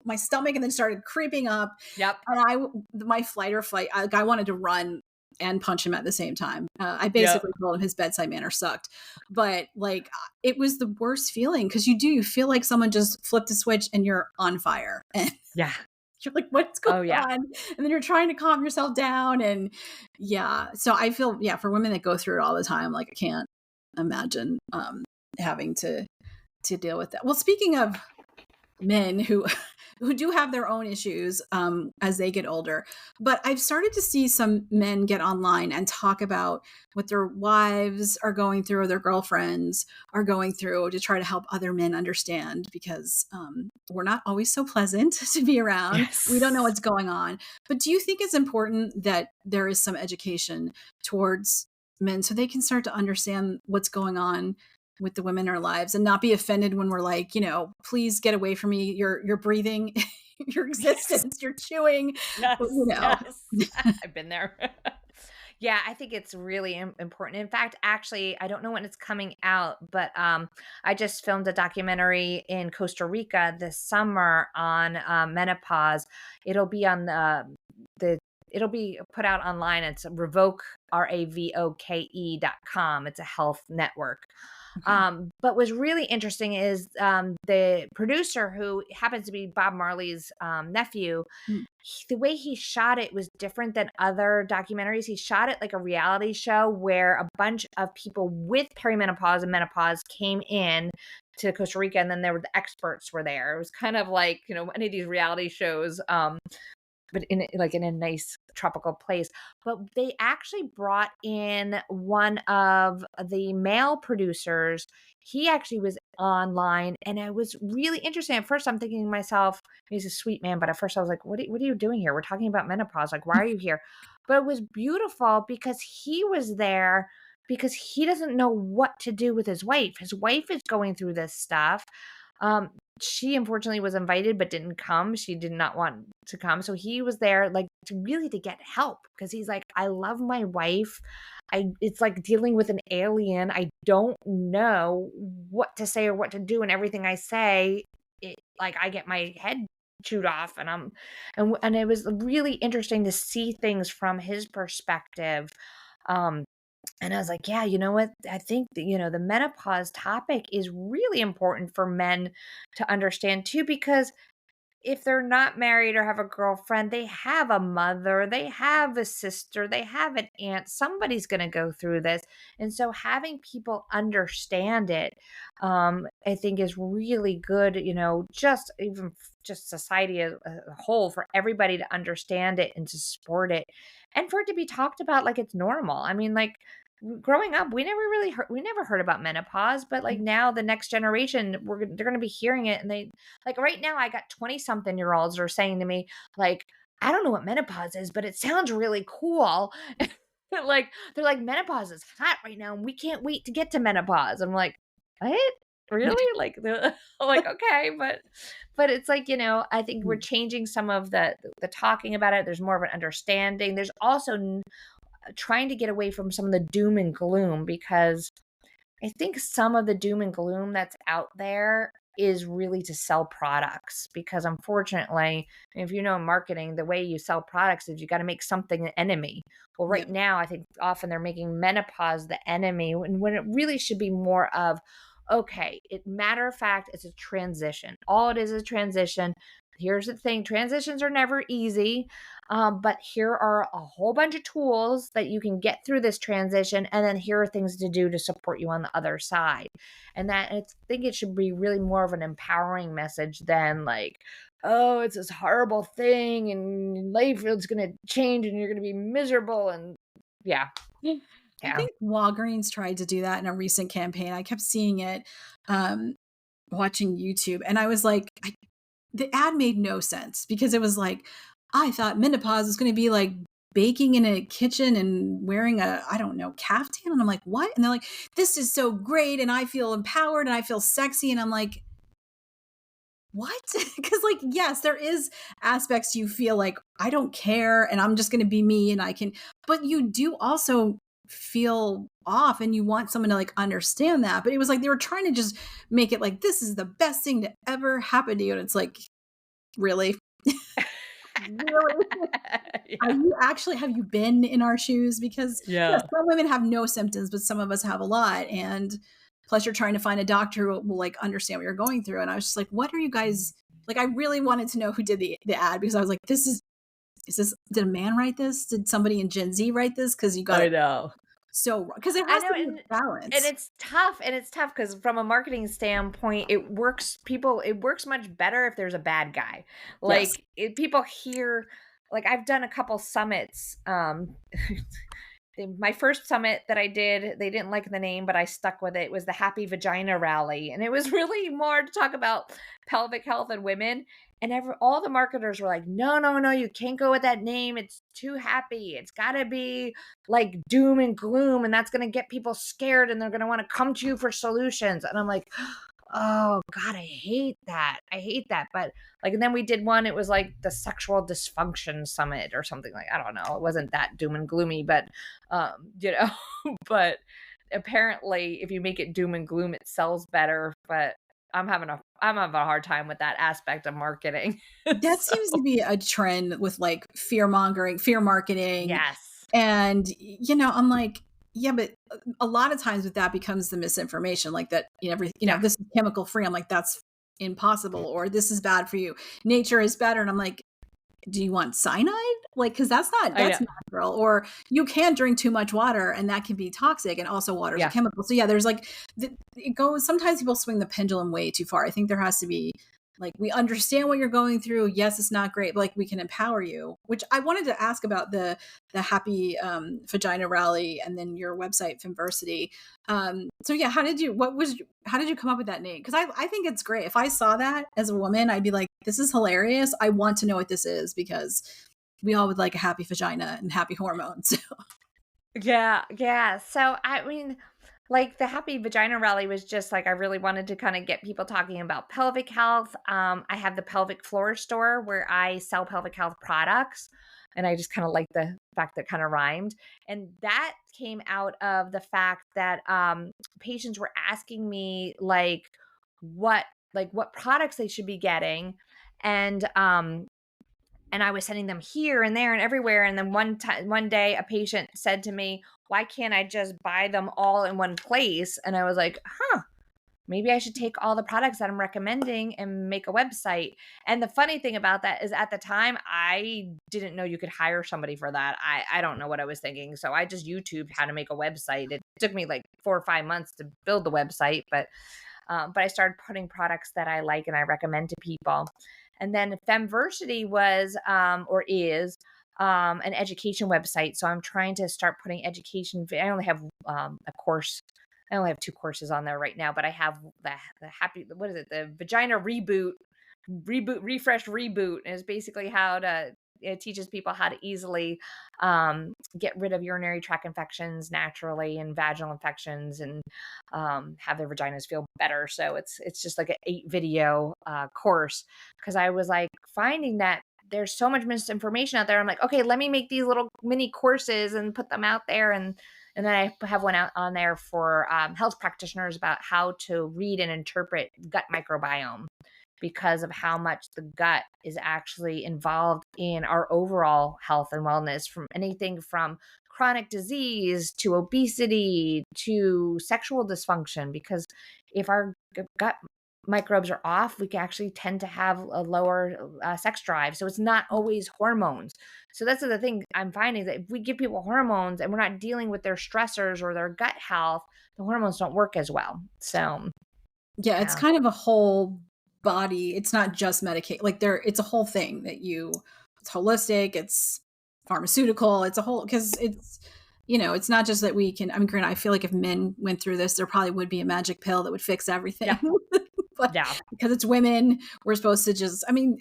my stomach, and then started creeping up, yep, and my flight or flight, I wanted to run and punch him at the same time. I yep, basically told him his bedside manner sucked, but like it was the worst feeling because you feel like someone just flipped a switch and you're on fire, and yeah. you're like, what's going Oh, yeah. on? And then you're trying to calm yourself down, and yeah. So I feel, yeah, for women that go through it all the time, like I can't. imagine having to deal with that. Well, speaking of men who do have their own issues as they get older, but I've started to see some men get online and talk about what their wives are going through or their girlfriends are going through to try to help other men understand, because we're not always so pleasant to be around. Yes. We don't know what's going on. But do you think it's important that there is some education towards men so they can start to understand what's going on with the women in our lives and not be offended when we're like, please get away from me. You're breathing your existence, you're chewing, Yes, yes. you I've been there. Yeah, I think it's really important. In fact, actually, I don't know when it's coming out, but I just filmed a documentary in Costa Rica this summer on menopause. It'll be on the it'll be put out online. It's RAVOKE.com. It's a health network. But what's really interesting is the producer, who happens to be Bob Marley's nephew, the way he shot it was different than other documentaries. He shot it like a reality show where a bunch of people with perimenopause and menopause came in to Costa Rica, and then the experts were there. It was kind of like, any of these reality shows, but in a nice tropical place. But they actually brought in one of the male producers. He actually was online, and it was really interesting. At first, I'm thinking to myself, he's a sweet man, but at first I was like, what are you doing here? We're talking about menopause. Like, why are you here? But it was beautiful because he was there because he doesn't know what to do with his wife. His wife is going through this stuff. She unfortunately was invited but didn't come. She did not want to come. So he was there like to get help, because he's like, I love my wife. It's like dealing with an alien. I don't know what to say or what to do, and everything I say, I get my head chewed off, and it was really interesting to see things from his perspective. And I was like, yeah, you know what? I think that, the menopause topic is really important for men to understand too, because if they're not married or have a girlfriend, they have a mother, they have a sister, they have an aunt. Somebody's going to go through this. And so having people understand it, I think is really good, just society as a whole, for everybody to understand it and to support it, and for it to be talked about like it's normal. I mean, like, growing up, we never heard about menopause, but like now the next generation, they're going to be hearing it, and they, like, right now I got 20 something year olds that are saying to me, like, I don't know what menopause is, but it sounds really cool. Like, they're like, menopause is hot right now and we can't wait to get to menopause. I'm like, what? Really? Like, like, okay, but it's like, I think we're changing some of the talking about it. There's more of an understanding. There's also trying to get away from some of the doom and gloom, because I think some of the doom and gloom that's out there is really to sell products, because unfortunately, if marketing, the way you sell products is you got to make something an enemy. Well, right now, I think often they're making menopause the enemy, when it really should be more of, okay, matter of fact, it's a transition. All it is a transition. Here's the thing, transitions are never easy, but here are a whole bunch of tools that you can get through this transition, and then here are things to do to support you on the other side. And I think it should be really more of an empowering message than like, oh, it's this horrible thing and life is going to change and you're going to be miserable. And yeah. I think Walgreens tried to do that in a recent campaign. I kept seeing it watching YouTube, and I was like, the ad made no sense, because it was like, I thought menopause was going to be like baking in a kitchen and wearing a, I don't know, caftan. And I'm like, what? And they're like, this is so great. And I feel empowered and I feel sexy. And I'm like, what? Because like, yes, there is aspects you feel like, I don't care and I'm just going to be me and I can, but you do also feel off and you want someone to like understand that. But it was like they were trying to just make it like, this is the best thing to ever happen to you. And it's like, really? Really? Have you been in our shoes? Because yes, some women have no symptoms, but some of us have a lot. And plus you're trying to find a doctor who will like understand what you're going through. And I was just like, what are you guys, like, I really wanted to know who did the ad, because I was like, did a man write this? Did somebody in Gen Z write this? Because you got I know. so because it I has know, to be a and balance. it's tough because from a marketing standpoint, it works much better if there's a bad guy. Yes. Like, if people hear like, I've done a couple summits, my first summit that I did, they didn't like the name, but I stuck with it, was the Happy Vagina Rally, and it was really more to talk about pelvic health and women, and all the marketers were like, "No, no, no, you can't go with that name, it's too happy, it's gotta be, like, doom and gloom, and that's gonna get people scared, and they're gonna wanna come to you for solutions," and I'm like, "Oh god, I hate that," but, like, and then we did one, it was like the Sexual Dysfunction Summit or something, like, I don't know, it wasn't that doom and gloomy, but you know, but apparently if you make it doom and gloom, it sells better. But I'm having a hard time with that aspect of marketing. That So seems to be a trend with like fear mongering, fear marketing. yes. And, I'm like, yeah, but a lot of times with that becomes the misinformation, like that, Yeah. this is chemical free. I'm like, that's impossible, or this is bad for you. Nature is better. And I'm like, do you want cyanide? Like, because I know. that's natural. Or you can drink too much water and that can be toxic. And also water is a Yeah. chemical. So yeah, there's like, it goes, sometimes people swing the pendulum way too far. I think there has to be like, we understand what you're going through. Yes, it's not great, but like we can empower you, which I wanted to ask about the happy vagina rally and then your website, Femversity. So yeah, how did you come up with that name? Because I think it's great. If I saw that as a woman, I'd be like, this is hilarious. I want to know what this is because we all would like a happy vagina and happy hormones. Yeah, yeah. So I mean, like, the Happy Vagina Rally was just like, I really wanted to kind of get people talking about pelvic health. I have the pelvic floor store where I sell pelvic health products. And I just kind of like the fact that kind of rhymed. And that came out of the fact that patients were asking me what what products they should be getting. And and I was sending them here and there and everywhere. And then one day, a patient said to me, "Why can't I just buy them all in one place?" And I was like, "Huh, maybe I should take all the products that I'm recommending and make a website." And the funny thing about that is, at the time, I didn't know you could hire somebody for that. I don't know what I was thinking, so I just YouTubed how to make a website. It took me like 4 or 5 months to build the website, but I started putting products that I like and I recommend to people. And then Femversity was or is an education website. So I'm trying to start putting education. I only have a course. I only have 2 courses on there right now, but I have the happy, what is it? The vagina refresh, reboot is basically how to, it teaches people how to easily get rid of urinary tract infections naturally and vaginal infections, and have their vaginas feel better. So it's just like an 8 video course, because I was like finding that there's so much misinformation out there. I'm like, okay, let me make these little mini courses and put them out there, and then I have one out on there for health practitioners about how to read and interpret gut microbiome, because of how much the gut is actually involved in our overall health and wellness, from anything from chronic disease to obesity to sexual dysfunction. Because if our gut microbes are off, we can actually tend to have a lower sex drive. So it's not always hormones. So that's the thing I'm finding, that if we give people hormones and we're not dealing with their stressors or their gut health, the hormones don't work as well. So Yeah, it's yeah. kind of a whole body. It's not just medicate. Like it's a whole thing it's holistic, it's pharmaceutical, it's a whole, because it's not just that we can, I mean, granted, I feel like if men went through this, there probably would be a magic pill that would fix everything. Yeah. But Yeah. because it's women, we're supposed to just, I mean,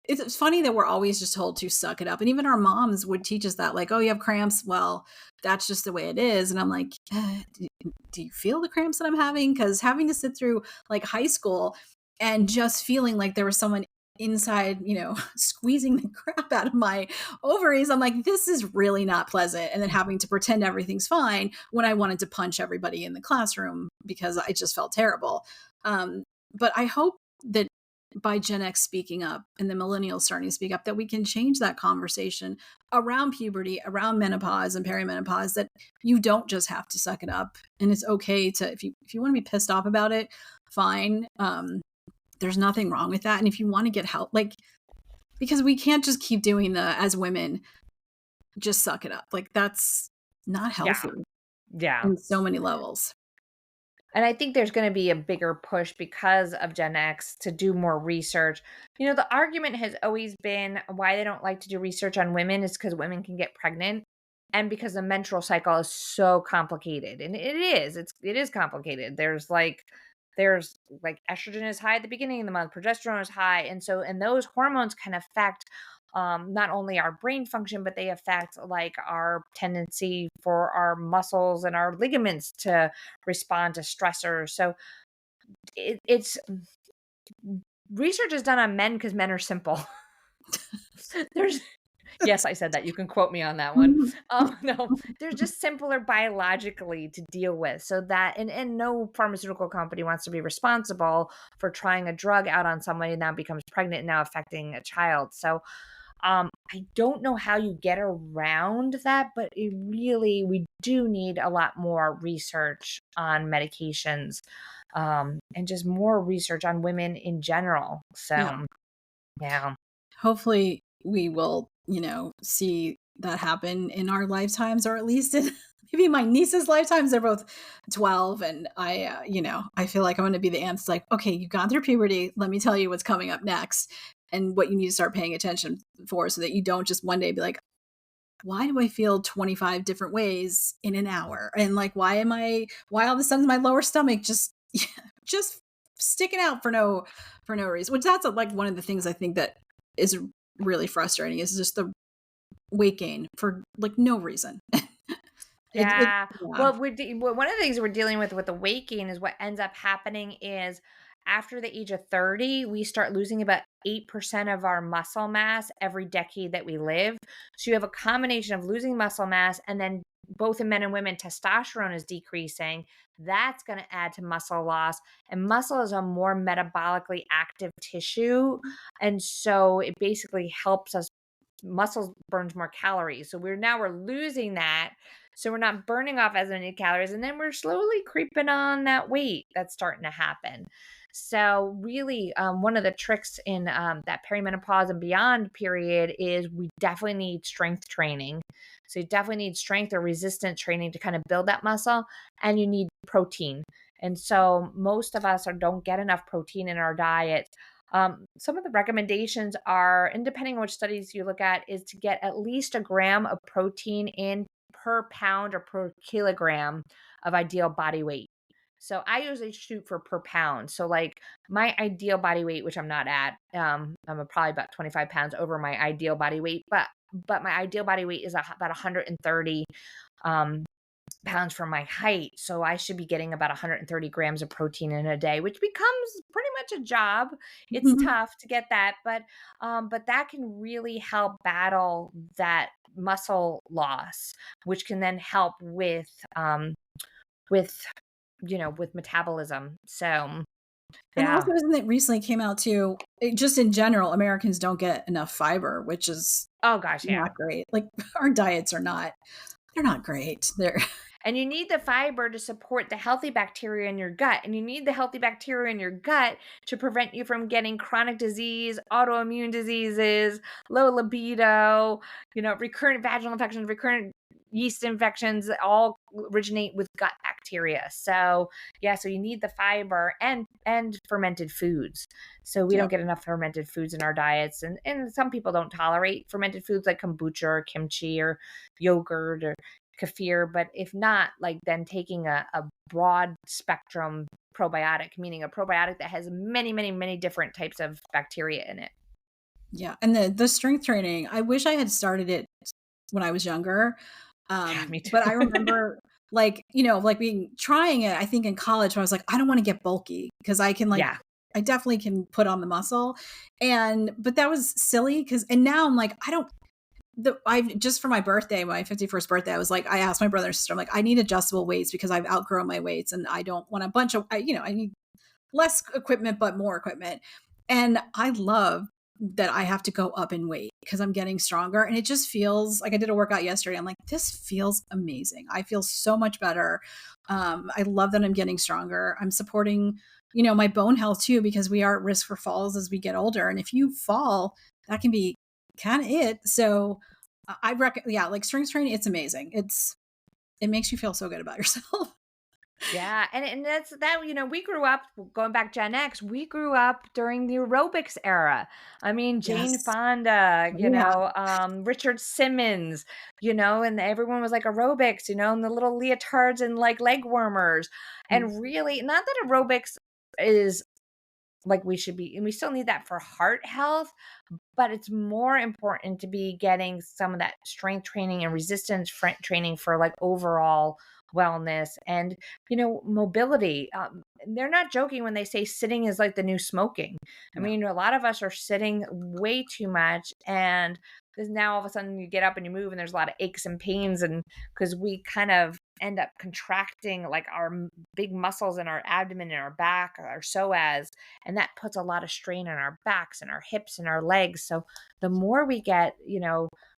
it's funny that we're always just told to suck it up. And even our moms would teach us that, like, oh, you have cramps. Well, that's just the way it is. And I'm like, do you feel the cramps that I'm having? Because having to sit through like high school and just feeling like there was someone inside, squeezing the crap out of my ovaries, I'm like, this is really not pleasant. And then having to pretend everything's fine when I wanted to punch everybody in the classroom because I just felt terrible. But I hope that by Gen X speaking up and the millennials starting to speak up, that we can change that conversation around puberty, around menopause and perimenopause, that you don't just have to suck it up. And it's okay to, if you want to be pissed off about it, fine. There's nothing wrong with that. And if you want to get help, like, because we can't just keep doing as women, just suck it up. Like, that's not Yeah. healthy. Yeah. in so many levels. And I think there's going to be a bigger push because of Gen X to do more research. The argument has always been why they don't like to do research on women is because women can get pregnant and because the menstrual cycle is so complicated. And it is complicated. There's like estrogen is high at the beginning of the month, progesterone is high. And those hormones can affect not only our brain function, but they affect like our tendency for our muscles and our ligaments to respond to stressors. So it's research is done on men because men are simple. There's Yes, I said that. You can quote me on that one. Mhm. No, they're just simpler biologically to deal with. So that and no pharmaceutical company wants to be responsible for trying a drug out on somebody and now becomes pregnant and now affecting a child. So I don't know how you get around that, but we do need a lot more research on medications, and just more research on women in general. Yeah. So, yeah. Hopefully we will, see that happen in our lifetimes, or at least in maybe my niece's lifetimes. They're both 12, and I feel like I'm going to be the aunt that's like, okay, you've gone through puberty. Let me tell you what's coming up next and what you need to start paying attention for, so that you don't just one day be like, why do I feel 25 different ways in an hour? And like, why all of a sudden my lower stomach just sticking out for no reason, which that's like one of the things I think that is really frustrating, is just the weight gain for like no reason. Yeah. Yeah. One of the things we're dealing with the weight gain is what ends up happening is after the age of 30, we start losing about 8% of our muscle mass every decade that we live. So you have a combination of losing muscle mass and then both in men and women, testosterone is decreasing. That's going to add to muscle loss. And muscle is a more metabolically active tissue. And so it basically helps us. Muscle burns more calories. So we're losing that. So we're not burning off as many calories. And then we're slowly creeping on that weight that's starting to happen. So really, one of the tricks in that perimenopause and beyond period is we definitely need strength training. So you definitely need strength or resistance training to kind of build that muscle, and you need protein. And so most of us don't get enough protein in our diet. Some of the recommendations are, and depending on which studies you look at, is to get at least a gram of protein in per pound or per kilogram of ideal body weight. So I usually shoot for per pound. So like my ideal body weight, which I'm not at, I'm probably about 25 pounds over my ideal body weight, but my ideal body weight is about 130 um, pounds from my height. So I should be getting about 130 grams of protein in a day, which becomes pretty much a job. It's Mhm. tough to get that, but that can really help battle that muscle loss, which can then help with with metabolism. So And also, yeah. isn't it recently came out too, just in general, Americans don't get enough fiber, which is Oh gosh, yeah. not great. Like our diets they're not great. They're And you need the fiber to support the healthy bacteria in your gut. And you need the healthy bacteria in your gut to prevent you from getting chronic disease, autoimmune diseases, low libido, recurrent vaginal infections, recurrent yeast infections that all originate with gut bacteria. So yeah, so you need the fiber and fermented foods. So we yeah. don't get enough fermented foods in our diets. And some people don't tolerate fermented foods like kombucha or kimchi or yogurt or kefir, but if not, like then taking a broad spectrum probiotic, meaning a probiotic that has many, many, many different types of bacteria in it. Yeah. And the strength training, I wish I had started it when I was younger. Yeah, me too. But I remember like being trying it, I think in college, when I was like, I don't want to get bulky because Yeah. I definitely can put on the muscle. But that was silly and now I'm like, I just for my birthday, my 51st birthday, I was like, I asked my brother and sister, I'm like, I need adjustable weights because I've outgrown my weights and I don't want a bunch of, I need less equipment, but more equipment. And I love that I have to go up in weight because I'm getting stronger. And it just feels like I did a workout yesterday. I'm like, this feels amazing. I feel so much better. I love that I'm getting stronger. I'm supporting, my bone health too, because we are at risk for falls as we get older. And if you fall, that can be kind of it. So I reckon, yeah, like strength training, it's amazing. it makes you feel so good about yourself. Yeah, and that's that, we grew up going back Gen X, we grew up during the aerobics era. I mean, Jane Yes. Fonda, Oh, yeah. Richard Simmons, and everyone was like aerobics, and the little leotards and like leg warmers. Mm, And really, not that aerobics is like we should be, and we still need that for heart health, but it's more important to be getting some of that strength training and resistance training for like overall wellness and mobility. They're not joking when they say sitting is like the new smoking. I no. mean, a lot of us are sitting way too much, and there's now all of a sudden you get up and you move and there's a lot of aches and pains, and because we kind of end up contracting like our big muscles in our abdomen and our back, our psoas, and that puts a lot of strain on our backs and our hips and our legs. So the more we get,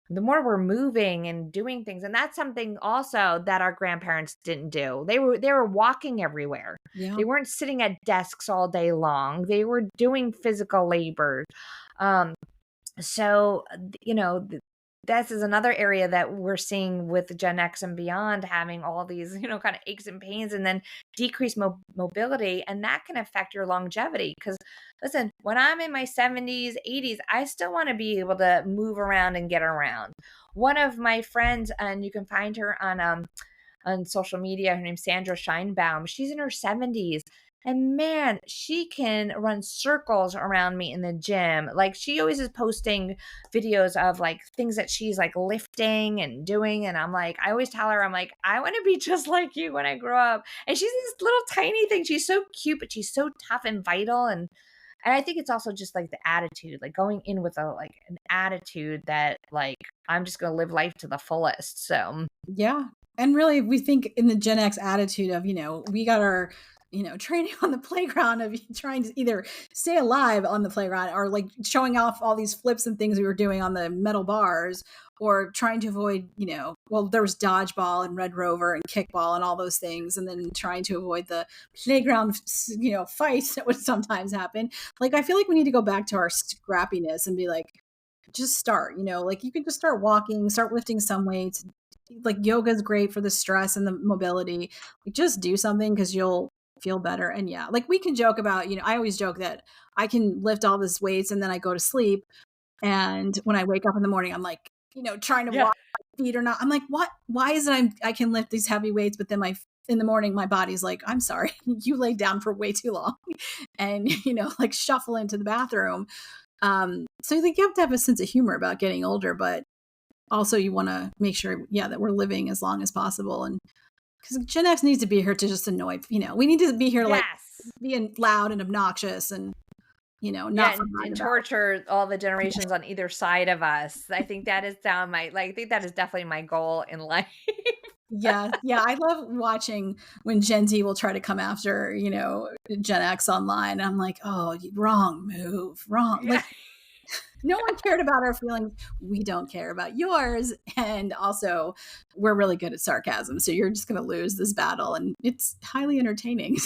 the more we're moving and doing things. And that's something also that our grandparents didn't do. They were walking everywhere. Yeah. They weren't sitting at desks all day long. They were doing physical labor. Um, so, this is another area that we're seeing with Gen X and beyond, having all these, kind of aches and pains, and then decreased mobility. And that can affect your longevity. Because listen, when I'm in my 70s, 80s, I still want to be able to move around and get around. One of my friends, and you can find her on social media. Her name's Sandra Scheinbaum. She's in her 70s. And man, she can run circles around me in the gym. Like she always is posting videos of like things that she's like lifting and doing. And I'm like, I always tell her, I'm like, I want to be just like you when I grow up. And she's this little tiny thing. She's so cute, but she's so tough and vital. And I think it's also just like the attitude, like going in with an attitude that like I'm just gonna live life to the fullest. So Yeah. And really, we think in the Gen X attitude of, we got our, training on the playground of trying to either stay alive on the playground or like showing off all these flips and things we were doing on the metal bars or trying to avoid, well, there was dodgeball and Red Rover and kickball and all those things. And then trying to avoid the playground, fights that would sometimes happen. Like, I feel like we need to go back to our scrappiness and be like, just start, like you can just start walking, start lifting some weights. Like yoga is great for the stress and the mobility. Like just do something because you'll feel better. And yeah, like we can joke about, I always joke that I can lift all this weights and then I go to sleep. And when I wake up in the morning, I'm like, trying to yeah. walk my feet or not. I'm like, what? Why is it I can lift these heavy weights, but then in the morning, my body's like, I'm sorry, you laid down for way too long and, like shuffle into the bathroom. So I think you have to have a sense of humor about getting older, but also you want to make sure, that we're living as long as possible. And because Gen X needs to be here to just annoy, we need to be here to like Yes. be loud and obnoxious and, Yeah, not and forgotten about. torture all the generations on either side of us. I think that is down my I think that is definitely my goal in life. Yeah. Yeah. I love watching when Gen Z will try to come after, Gen X online. I'm like, oh, wrong move, wrong. Yeah. Like, no one cared about our feelings. We don't care about yours. And also, we're really good at sarcasm. So you're just going to lose this battle. And it's highly entertaining.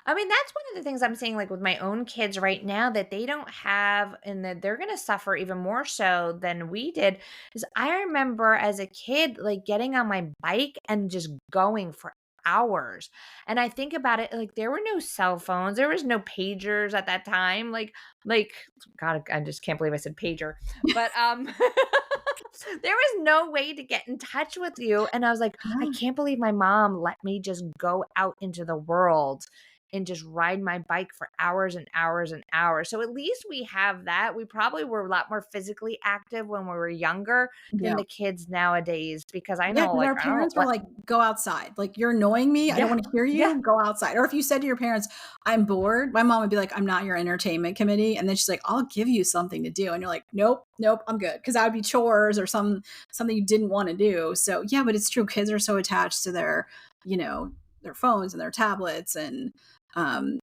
I mean, that's one of the things I'm seeing, like with my own kids right now, that they don't have, and that they're going to suffer even more so than we did. Is I remember as a kid, like getting on my bike and just going for hours. And I think about it, like there were no cell phones, there was no pagers at that time. Like, God, I just can't believe I said pager, but there was no way to get in touch with you. And I was like, I Yeah. can't believe my mom let me just go out into the world and just ride my bike for hours and hours and hours. So at least we have that. We probably were a lot more physically active when we were younger than Yeah. the kids nowadays, because I Yeah, know, because like, our I don't parents were let, like, "Go outside. Like, you're annoying me. I don't yeah, wanna hear yeah, you. Go outside." Or if you said to your parents, "I'm bored," my mom would be like, "I'm not your entertainment committee." And then she's like, "I'll give you something to do." And you're like, "Nope, nope, I'm good." Because that would be chores or something you didn't wanna do. So, yeah, but it's true. Kids are so attached to you know, their phones and their tablets, and, um,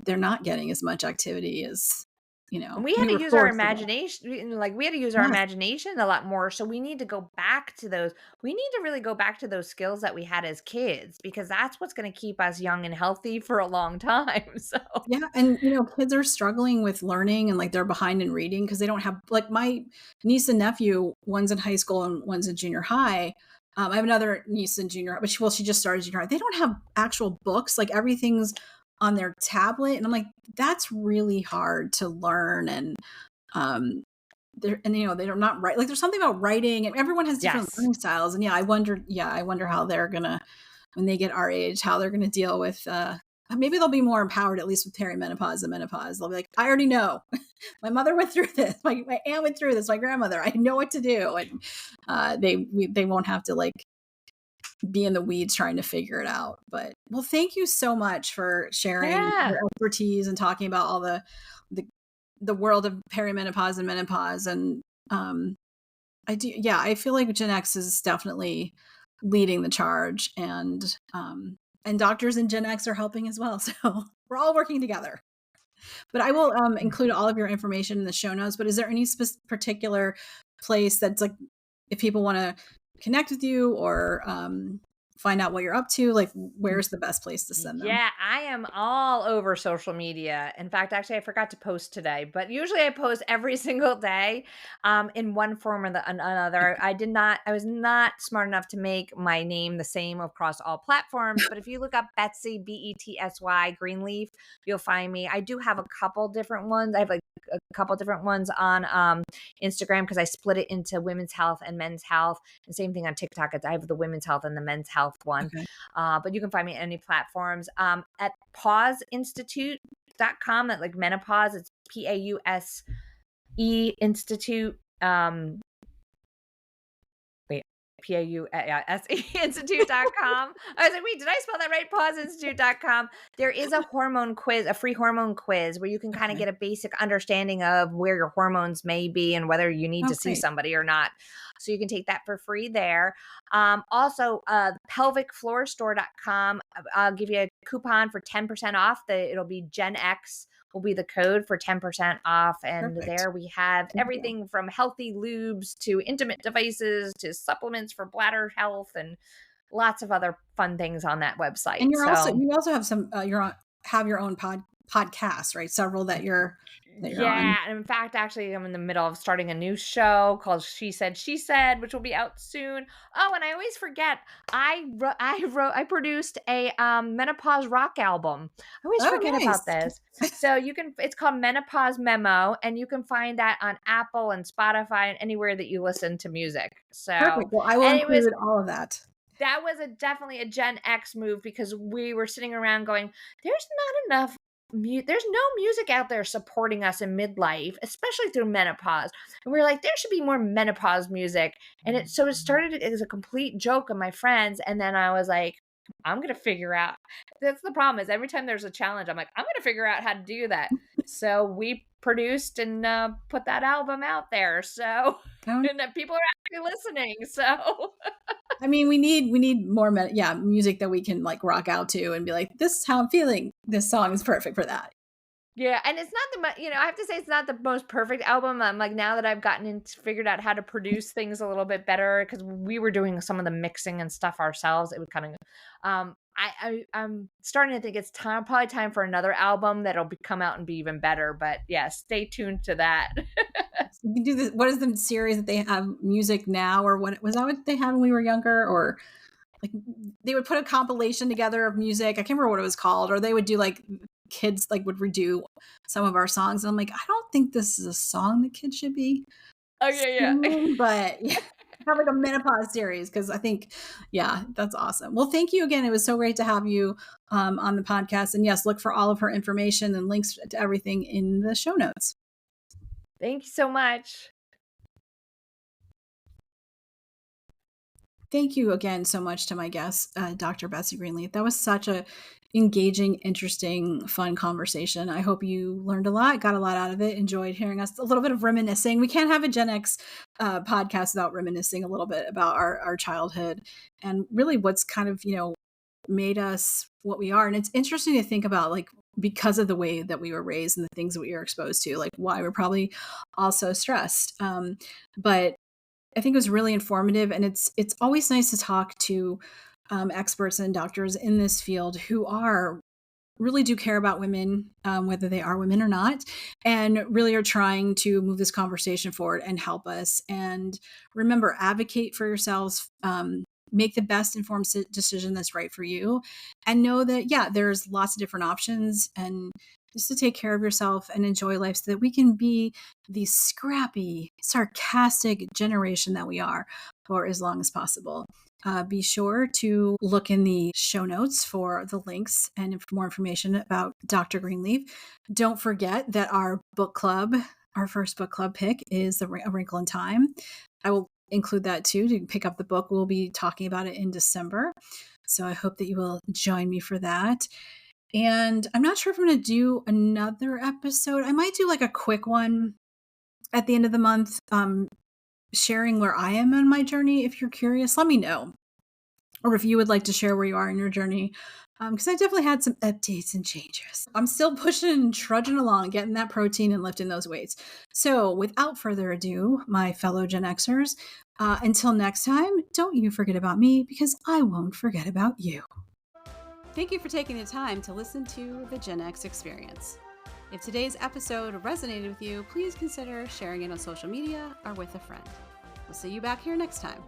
they're not getting as much activity as, and we had we to were use our forced to get. imagination, like we had to use our Yes. imagination a lot more. So we need to go back to those. We need to really go back to those skills that we had as kids, because that's what's going to keep us young and healthy for a long time. So Yeah, and, kids are struggling with learning and, like, they're behind in reading because they don't have like, my niece and nephew, one's in high school and one's in junior high. I have another niece in junior, but she just started junior high. They don't have actual books. Like everything's on their tablet. And I'm like, that's really hard to learn. And, they're not right. Like there's something about writing, and everyone has different Yes. learning styles. And I wonder how they're going to, when they get our age, how they're going to deal with, maybe they'll be more empowered, at least with perimenopause and menopause. They'll be like, I already know. My mother went through this. My aunt went through this. My grandmother, I know what to do. And they won't have to like be in the weeds trying to figure it out. But well, thank you so much for sharing Yeah. your expertise and talking about all the world of perimenopause and menopause. And I feel like Gen X is definitely leading the charge, and doctors in Gen X are helping as well. So we're all working together. But I will include all of your information in the show notes. But is there any particular place that's like, if people want to connect with you or find out what you're up to, like where's the best place to send them? Yeah, I am all over social media. In fact, actually, I forgot to post today, but usually I post every single day in one form or another. I was not smart enough to make my name the same across all platforms. But if you look up Betsy, Betsy Greenleaf, you'll find me. I do have a couple different ones. I have like a couple different ones on Instagram because I split it into women's health and men's health. And same thing on TikTok. I have the women's health and the men's health one. Okay. But you can find me on any platforms. At pauseinstitute.com, that like menopause, it's PAUSE Institute. PAUSE Institute.com. I was like, wait, did I spell that right? Pauseinstitute.com. There is a hormone quiz, a free hormone quiz where you can kind of get a basic understanding of where your hormones may be and whether you need to see somebody or not. So you can take that for free there. Also, pelvicfloorstore.com. I'll give you a coupon for 10% off. It'll be Gen X will be the code for 10% off. And there we have everything from healthy lubes to intimate devices to supplements for bladder health and lots of other fun things on that website. And you also have some, have your own podcast, right? Several that you're on. And in fact, actually, I'm in the middle of starting a new show called She Said, which will be out soon. Oh, and I always forget, I produced a menopause rock album. I always forget about this. So it's called Menopause Memo, and you can find that on Apple and Spotify and anywhere that you listen to music. So perfect. Well, I will include all of that. That was definitely a Gen X move because we were sitting around going, there's not enough. There's no music out there supporting us in midlife, especially through menopause. And we were like, there should be more menopause music. And it started as a complete joke of my friends. And then I was like, I'm going to figure out. That's the problem, is every time there's a challenge, I'm like, I'm going to figure out how to do that. So we produced and put that album out there. So and people are actually listening. So I mean, we need more music that we can like rock out to and be like, this is how I'm feeling. This song is perfect for that. Yeah, and it's not I have to say it's not the most perfect album. I'm like, now that I've figured out how to produce things a little bit better, because we were doing some of the mixing and stuff ourselves. It would kind of, I'm starting to think it's probably time for another album that'll come out and be even better. But yeah, stay tuned to that. You can do this. What is the series that they have, Music Now, or what was that what they had when we were younger? Or like they would put a compilation together of music. I can't remember what it was called. Or they would do like kids like would redo some of our songs. And I'm like, I don't think this is a song that kids should be singing, but have like a menopause series, because I think, that's awesome. Well, thank you again. It was so great to have you on the podcast. And yes, look for all of her information and links to everything in the show notes. Thank you so much. Thank you again so much to my guest, Dr. Betsy Greenleaf. That was such a engaging, interesting, fun conversation. I hope you learned a lot, got a lot out of it, enjoyed hearing us a little bit of reminiscing. We can't have a Gen X podcast without reminiscing a little bit about our childhood and really what's kind of, made us what we are. And it's interesting to think about, like, because of the way that we were raised and the things that we were exposed to, like why we're probably all so stressed. But I think it was really informative, and it's always nice to talk to experts and doctors in this field who really do care about women, whether they are women or not, and really are trying to move this conversation forward and help us. And remember, advocate for yourselves. make the best informed decision that's right for you, and know that, yeah, there's lots of different options, and just to take care of yourself and enjoy life so that we can be the scrappy, sarcastic generation that we are for as long as possible. Be sure to look in the show notes for the links and more information about Dr. Greenleaf. Don't forget that our book club, our first book club pick is A Wrinkle in Time. I will include that too to pick up the book. We'll be talking about it in December. So I hope that you will join me for that. And I'm not sure if I'm going to do another episode. I might do like a quick one at the end of the month, sharing where I am on my journey. If you're curious, let me know. Or if you would like to share where you are in your journey, because I definitely had some updates and changes. I'm still pushing and trudging along, getting that protein and lifting those weights. So without further ado, my fellow Gen Xers, until next time, don't you forget about me, because I won't forget about you. Thank you for taking the time to listen to the Gen X Experience. If today's episode resonated with you, please consider sharing it on social media or with a friend. We'll see you back here next time.